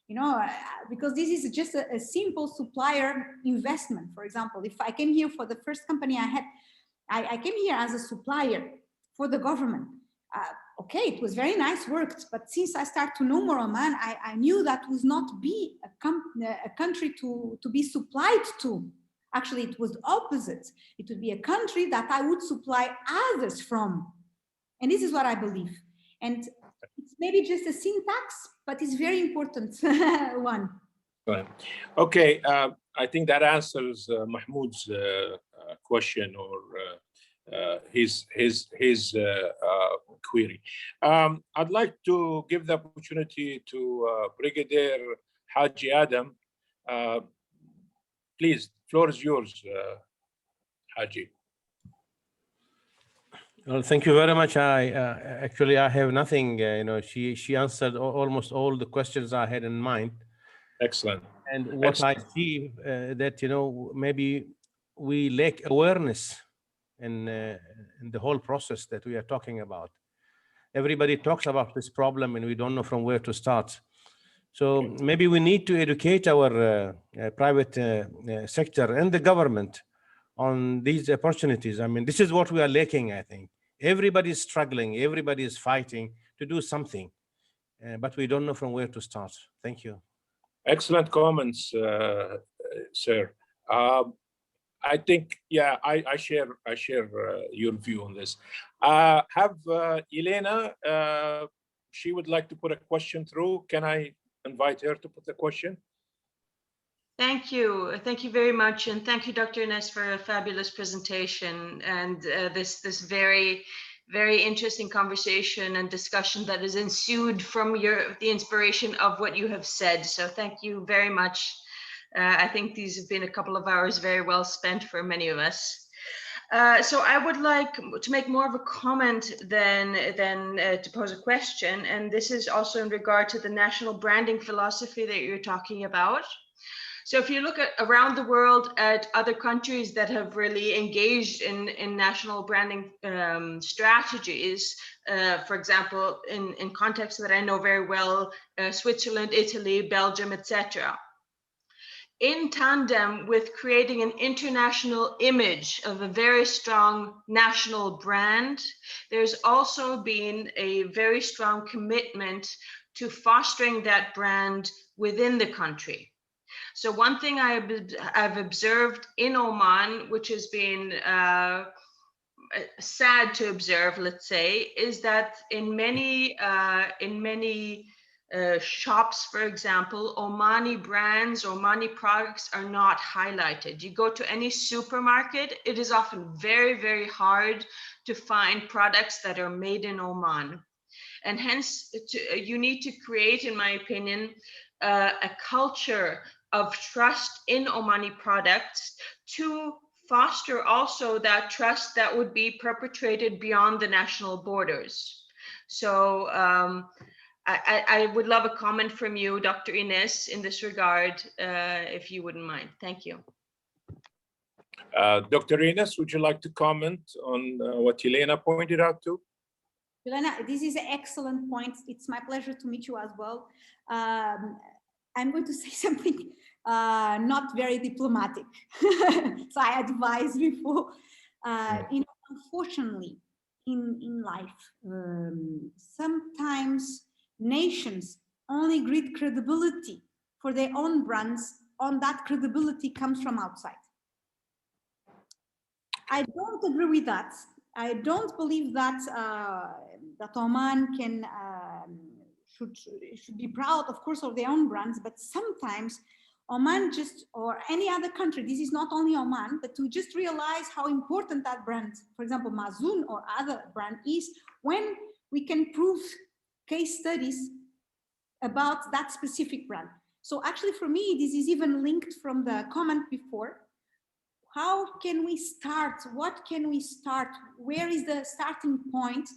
You know, because this is just a simple supplier investment. For example, if I came here for the first company I had, I came here as a supplier for the government. Okay, it was very nice worked, but since I start to know more Oman, I knew that would not be a country to be supplied to. Actually, it was the opposite. It would be a country that I would supply others from. And this is what I believe. And it's maybe just a syntax, but it's very important one. Right. Okay, I think that answers Mahmoud's question or his query. I'd like to give the opportunity to Brigadier Haji Adam. Please, floor is yours, Haji. Well, thank you very much. Actually, I have nothing. You know, she answered almost all the questions I had in mind. Excellent. And what I see that, you know, maybe we lack awareness in the whole process that we are talking about. Everybody talks about this problem and we don't know from where to start. So maybe we need to educate our private sector and the government on these opportunities. I mean, this is what we are lacking, I think. Everybody is struggling, everybody is fighting to do something, but we don't know from where to start. Thank you. Excellent comments, sir. I think, yeah, I share your view on this. Have Elena, she would like to put a question through. Can I invite her to put the question? Thank you. Thank you very much. And thank you, Dr. Ines, for a fabulous presentation and this very, very interesting conversation and discussion that has ensued from the inspiration of what you have said. So thank you very much. I think these have been a couple of hours very well spent for many of us. So I would like to make more of a comment than to pose a question. And this is also in regard to the national branding philosophy that you're talking about. So if you look at around the world at other countries that have really engaged in national branding strategies, for example, in contexts that I know very well, Switzerland, Italy, Belgium, etc. In tandem with creating an international image of a very strong national brand, there's also been a very strong commitment to fostering that brand within the country. So one thing I've observed in Oman, which has been sad to observe, let's say, is that in many shops, for example, Omani brands, Omani products are not highlighted. You go to any supermarket, it is often very, very hard to find products that are made in Oman. And hence, you need to create, in my opinion, a culture of trust in Omani products to foster also that trust that would be perpetrated beyond the national borders. So I would love a comment from you, Dr. Ines, in this regard, if you wouldn't mind. Thank you. Dr. Ines, would you like to comment on what Elena pointed out to? Elena, this is an excellent point. It's my pleasure to meet you as well. I'm going to say something not very diplomatic. So I advise before, you know, unfortunately, in life, sometimes nations only get credibility for their own brands, on that credibility comes from outside. I don't agree with that. I don't believe that that Oman can should be proud, of course, of their own brands, but sometimes Oman just, or any other country, this is not only Oman, but to just realize how important that brand, for example, Mazoon or other brand is, when we can prove case studies about that specific brand. So actually for me, this is even linked from the comment before. How can we start? What can we start? Where is the starting point?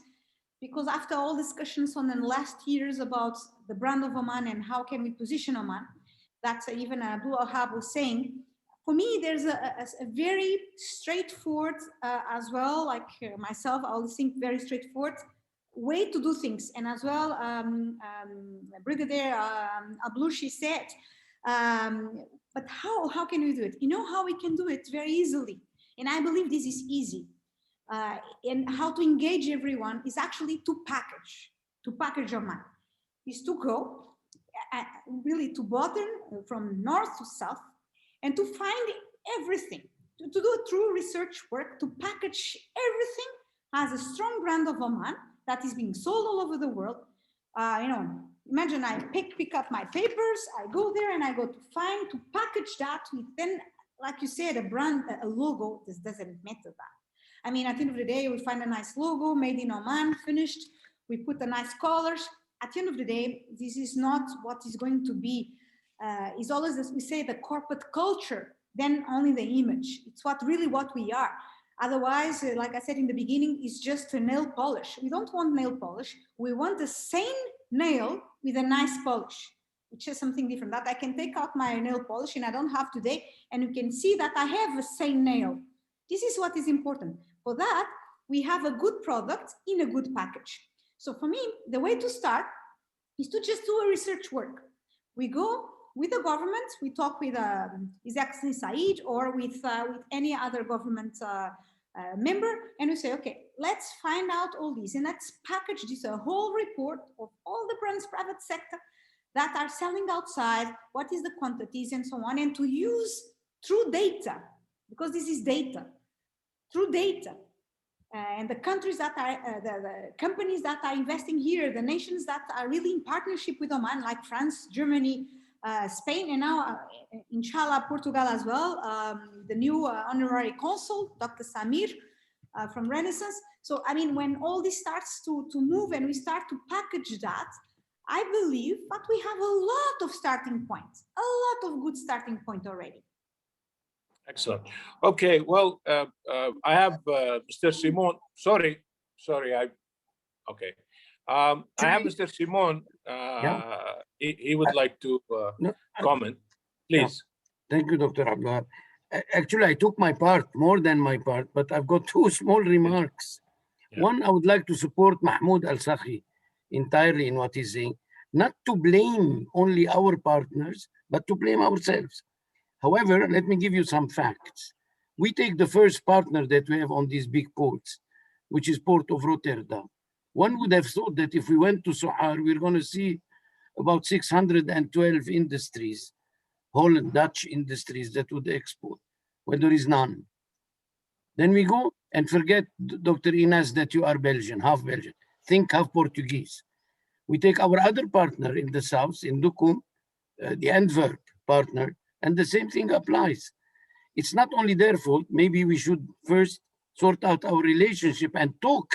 Because after all discussions on the last years about the brand of Oman and how can we position Oman, that's even Abu Ahab was saying, for me, there's a very straightforward as well, like myself, I always think very straightforward way to do things. And as well, Brigadier Ablushi said, but how can we do it? You know how we can do it very easily. And I believe this is easy. And how to engage everyone is actually to package Oman, is to go really to bottom from north to south and to find everything, to do a true research work, to package everything as a strong brand of Oman that is being sold all over the world. You know, imagine I pick up my papers, I go there and I go to find, to package that with then, like you said, a brand, a logo. This doesn't matter that. I mean, at the end of the day, we find a nice logo made in Oman, finished. We put the nice colors. At the end of the day, this is not what is going to be. It's always, as we say, the corporate culture, then only the image. It's what we are. Otherwise, like I said in the beginning, it's just a nail polish. We don't want nail polish. We want the same nail with a nice polish, which is something different. That I can take out my nail polish and I don't have today, and you can see that I have the same nail. This is what is important. For that, we have a good product in a good package. So for me, the way to start is to just do a research work. We go with the government, we talk with His Excellency Said or with any other government member, and we say, okay, let's find out all these and let's package this a whole report of all the brands, private sector that are selling outside, what is the quantities and so on, and to use through data, because this is data, through data. And the countries that are, the companies that are investing here, the nations that are really in partnership with Oman, like France, Germany, Spain, and now, inshallah, Portugal as well, the new honorary consul, Dr. Samir from Renaissance. So, I mean, when all this starts to move and we start to package that, I believe that we have a lot of starting points, a lot of good starting point already. Excellent. Okay, well, I have Mr. Simon. Sorry. Okay. I have Mr. Simon. He would like to comment. Please. Yeah. Thank you, Dr. Abdullah. Actually, I took my part, more than my part, but I've got two small remarks. Yeah. One, I would like to support Mahmoud Al-Sakhi entirely in what he's saying, not to blame only our partners, but to blame ourselves. However, let me give you some facts. We take the first partner that we have on these big ports, which is Port of Rotterdam. One would have thought that if we went to Sohar, we're going to see about 612 industries, Holland, Dutch industries that would export, when there is none. Then we go and forget, Dr. Ines, that you are Belgian, half Belgian. Think half Portuguese. We take our other partner in the south, in Dukum, the Antwerp partner, and the same thing applies. It's not only their fault. Maybe we should first sort out our relationship and talk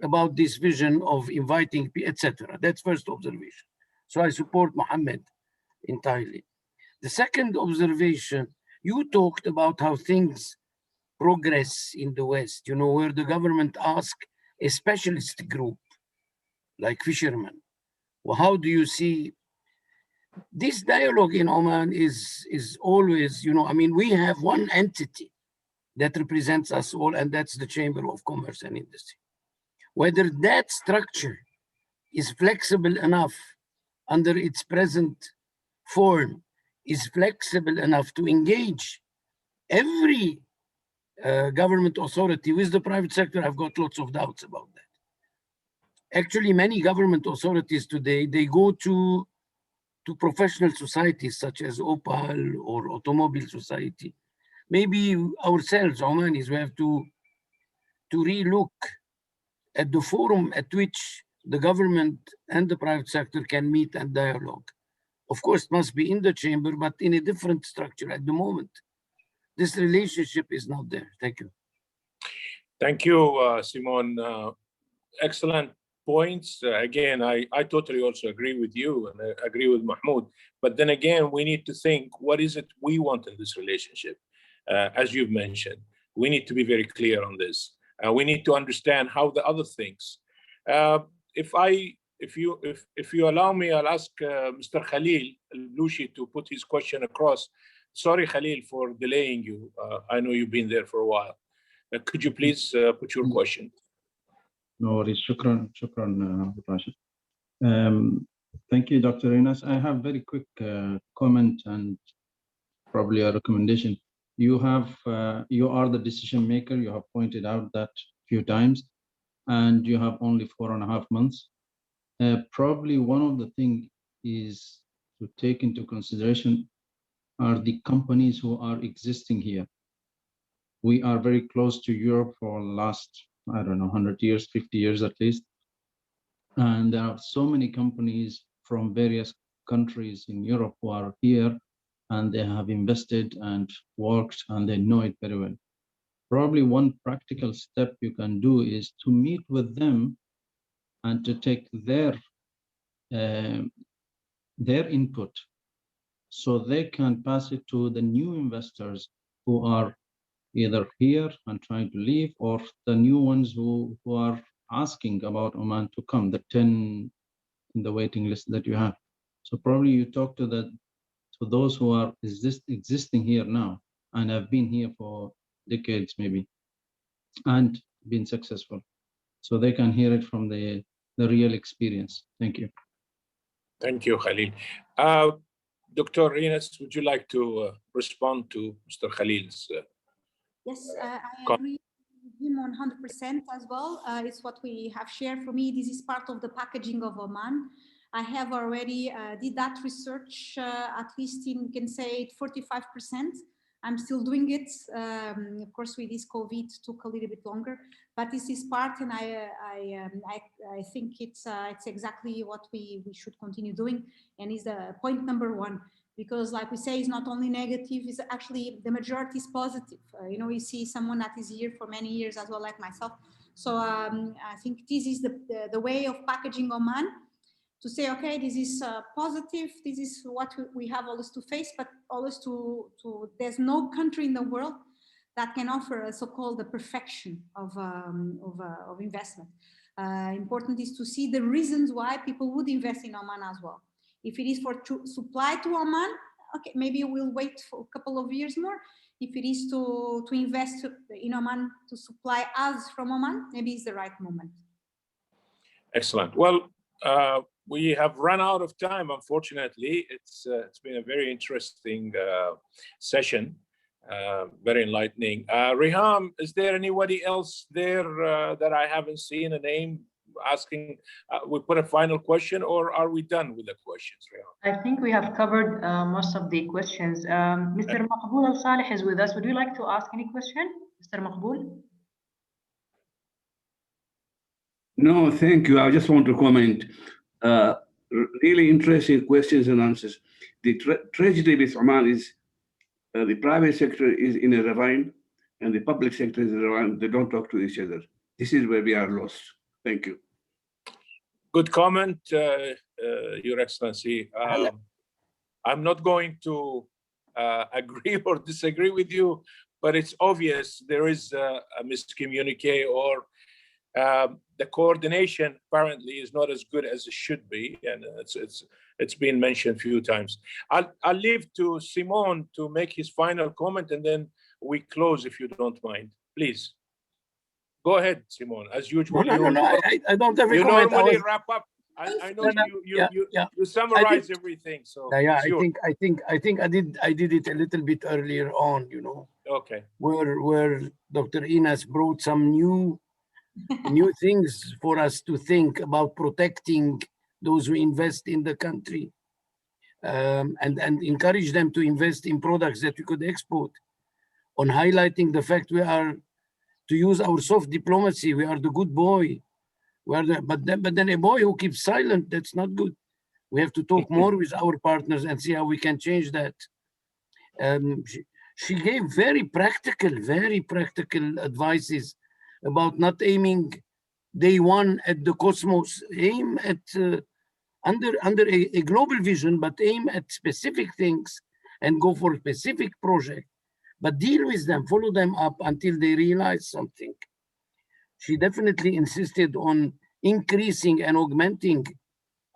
about this vision of inviting, etc. That's first observation. So I support Mohammed entirely. The second observation, you talked about how things progress in the West, you know, where the government asks a specialist group like fishermen. Well, how do you see this dialogue in Oman is always, you know, I mean, we have one entity that represents us all, and that's the Chamber of Commerce and Industry. Whether that structure is flexible enough under its present form, is flexible enough to engage every government authority with the private sector, I've got lots of doubts about that. Actually, many government authorities today, they go to professional societies such as Opal or Automobile Society. Maybe ourselves, Omanis, we have to relook at the forum at which the government and the private sector can meet and dialogue. Of course, it must be in the chamber, but in a different structure at the moment. This relationship is not there. Thank you. Thank you, Simon. Excellent points. Again, I totally also agree with you and I agree with Mahmoud. But then again, we need to think, what is it we want in this relationship? As you've mentioned, we need to be very clear on this. We need to understand how the other things. If you allow me, I'll ask Mr. Khalil Al-Blushi to put his question across. Sorry, Khalil, for delaying you. I know you've been there for a while. Could you please put your question? No worries. Shukran, Rashid. Thank you, Dr. Ines. I have very quick comment and probably a recommendation. You are the decision maker. You have pointed out that a few times, and you have only 4.5 months. Probably one of the things is to take into consideration are the companies who are existing here. We are very close to Europe for the last, I don't know, 100 years, 50 years at least. And there are so many companies from various countries in Europe who are here and they have invested and worked and they know it very well. Probably one practical step you can do is to meet with them and to take their input so they can pass it to the new investors who are either here and trying to leave or the new ones who are asking about Oman to come, the 10 in the waiting list that you have. So probably you talk to those who are existing here now and have been here for decades maybe and been successful. So they can hear it from the real experience. Thank you. Thank you, Khalil. Dr. Ines, would you like to respond to Mr. Khalil's? Yes, I agree with him 100% as well. It's what we have shared. For me, this is part of the packaging of Oman. I have already did that research, at least in, you can say, 45%. I'm still doing it. Of course, with this COVID, it took a little bit longer, but this is part, and I think it's exactly what we should continue doing, and is the point number one. Because like we say, it's not only negative, it's actually the majority is positive. You know, you see someone that is here for many years as well, like myself. So I think this is the way of packaging Oman, to say, okay, this is positive, this is what we have always to face, but always there's no country in the world that can offer a so-called the perfection of investment. Important is to see the reasons why people would invest in Oman as well. If it is for supply to Oman, okay, maybe we'll wait for a couple of years more. If it is to invest in Oman to supply us from Oman, maybe it's the right moment. Excellent. Well, we have run out of time, unfortunately. It's been a very interesting session, very enlightening. Reham, is there anybody else there that I haven't seen a name asking? We put a final question, or are we done with the questions, Reham? I think we have covered most of the questions. Mr. Maqbool Al-Saleh is with us. Would you like to ask any question, Mr. Maqbool? No, thank you. I just want to comment. Really interesting questions and answers. The tragedy with Oman is the private sector is in a ravine and the public sector is in a ravine. They don't talk to each other. This is where we are lost. Thank you. Good comment, Your Excellency. I'm not going to agree or disagree with you, but it's obvious there is a miscommunique, or the coordination apparently is not as good as it should be, and it's been mentioned a few times. I'll leave to Simon to make his final comment, and then we close, if you don't mind, please. Go ahead, Simon. As usual, I don't have a you comment. normally wrap up. I know you summarize everything. So yeah, I think I did it a little bit earlier on, you know. Okay. Where Dr. Ines brought some new things for us to think about protecting those who invest in the country, and encourage them to invest in products that we could export, on highlighting the fact we are to use our soft diplomacy. We are the good boy. But then a boy who keeps silent, that's not good. We have to talk more with our partners and see how we can change that. She gave very practical advices about not aiming day one at the Cosmos, aim at under a global vision, but aim at specific things and go for a specific project, but deal with them, follow them up until they realize something. She definitely insisted on increasing and augmenting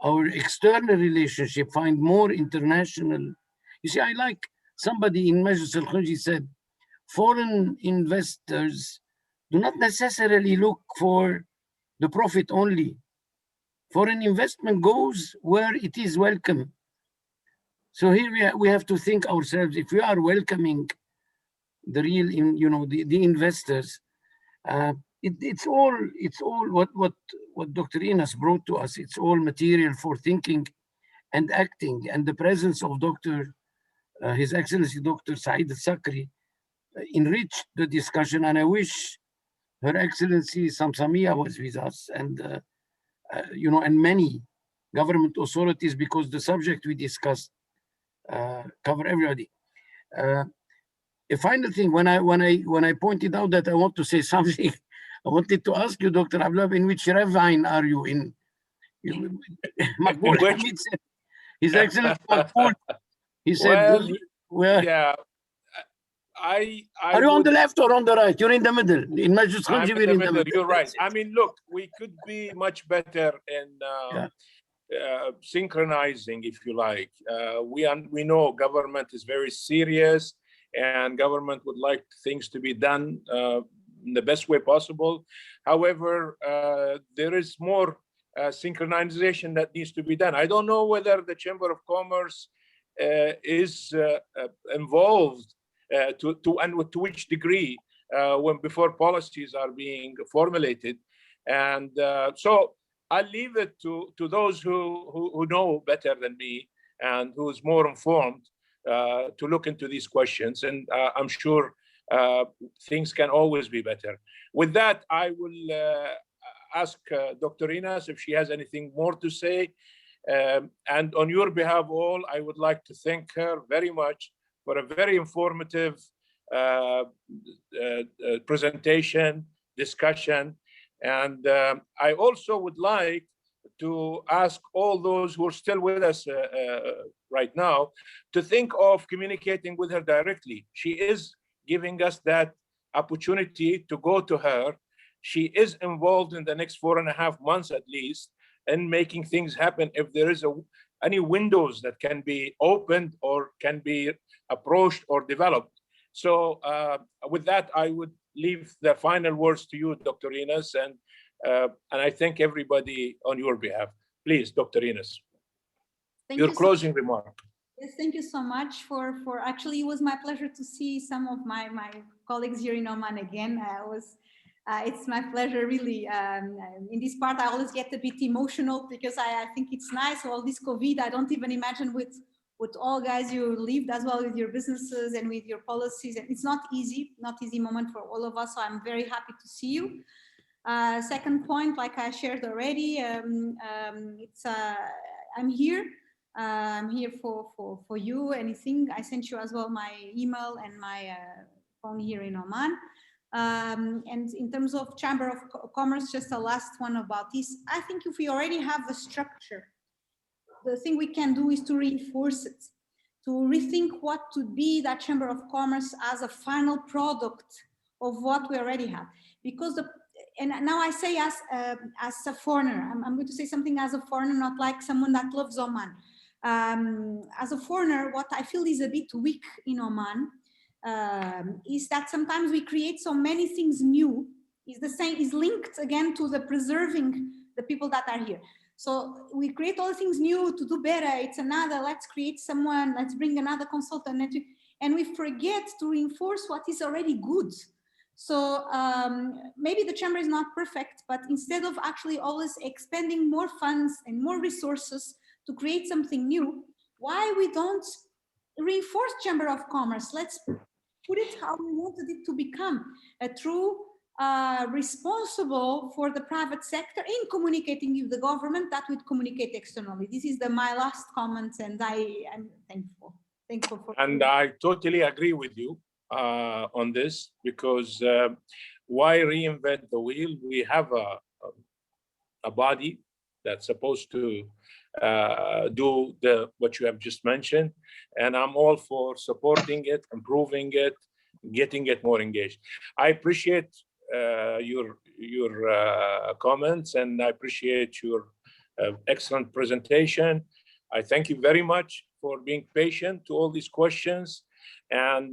our external relationship, find more international. You see, I like somebody in Majlis Khonji said, foreign investors do not necessarily look for the profit only. Foreign investment goes where it is welcome. So here we have to think ourselves, if we are welcoming the real, the investors, it's all what Dr. Ines brought to us. It's all material for thinking and acting, and the presence of His Excellency Dr. Saeed al-Sakri enriched the discussion, and I wish Her Excellency Samsamia was with us, and and many government authorities, because the subject we discussed cover everybody. A final thing, when I pointed out that I want to say something, I wanted to ask you, Dr. Abdullah, in which ravine are you in? Makbul Hamid said, His Excellency Makbul, he said, well, yeah. Are you on the left or on the right? You're in the middle. In Majlis Khonji, we're in the middle. You're right. I mean, look, we could be much better in synchronizing, if you like. We know government is very serious, and government would like things to be done in the best way possible. However, there is more synchronization that needs to be done. I don't know whether the Chamber of Commerce is involved to which degree when before policies are being formulated, and so I'll leave it to those who know better than me and who's more informed to look into these questions, and I'm sure things can always be better. With that, I will ask Dr. Ines if she has anything more to say, and on your behalf all, I would like to thank her very much for a very informative presentation, discussion. And I also would like to ask all those who are still with us right now to think of communicating with her directly. She is giving us that opportunity to go to her. She is involved in the next 4.5 months at least in making things happen. If there is any windows that can be opened or can be approached or developed. So with that, I would leave the final words to you, Dr. Ines, and I thank everybody on your behalf. Please, Dr. Ines, your closing remark. Yes, thank you so much for actually, it was my pleasure to see some of my colleagues here in Oman again. It's my pleasure, really. In this part, I always get a bit emotional because I think it's nice. All this COVID, I don't even imagine with all guys you lived as well with your businesses and with your policies. And it's not easy moment for all of us. So I'm very happy to see you. Second point, like I shared already, I'm here. I'm here for you. Anything, I sent you as well my email and my phone here in Oman. And in terms of Chamber of Commerce, just a last one about this. I think if we already have the structure, the thing we can do is to reinforce it, to rethink what would be that Chamber of Commerce as a final product of what we already have. Because and now I say as a foreigner, I'm going to say something as a foreigner, not like someone that loves Oman. As a foreigner, what I feel is a bit weak in Oman is that sometimes we create so many things new, is linked again to the preserving the people that are here. So we create all things new to do better. It's another, let's create someone, let's bring another consultant, and we forget to reinforce what is already good. So maybe the chamber is not perfect, but instead of actually always expending more funds and more resources to create something new, why we don't reinforce Chamber of Commerce? Let's put it how we wanted it to become, a true responsible for the private sector in communicating with the government that would communicate externally. This is my last comment, and I am thankful for. And I totally agree with you on this, because why reinvent the wheel? We have a body that's supposed to do what you have just mentioned. And I'm all for supporting it, improving it, getting it more engaged. I appreciate your comments, and I appreciate your excellent presentation. I thank you very much for being patient to all these questions, and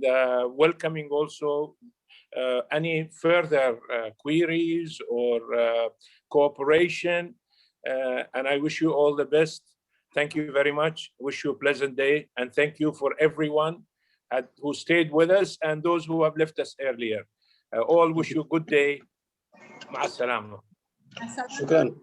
welcoming also any further queries or cooperation. And I wish you all the best. Thank you very much. Wish you a pleasant day. And thank you for everyone who stayed with us and those who have left us earlier. All wish you a good day. مع السلامة. شكرا.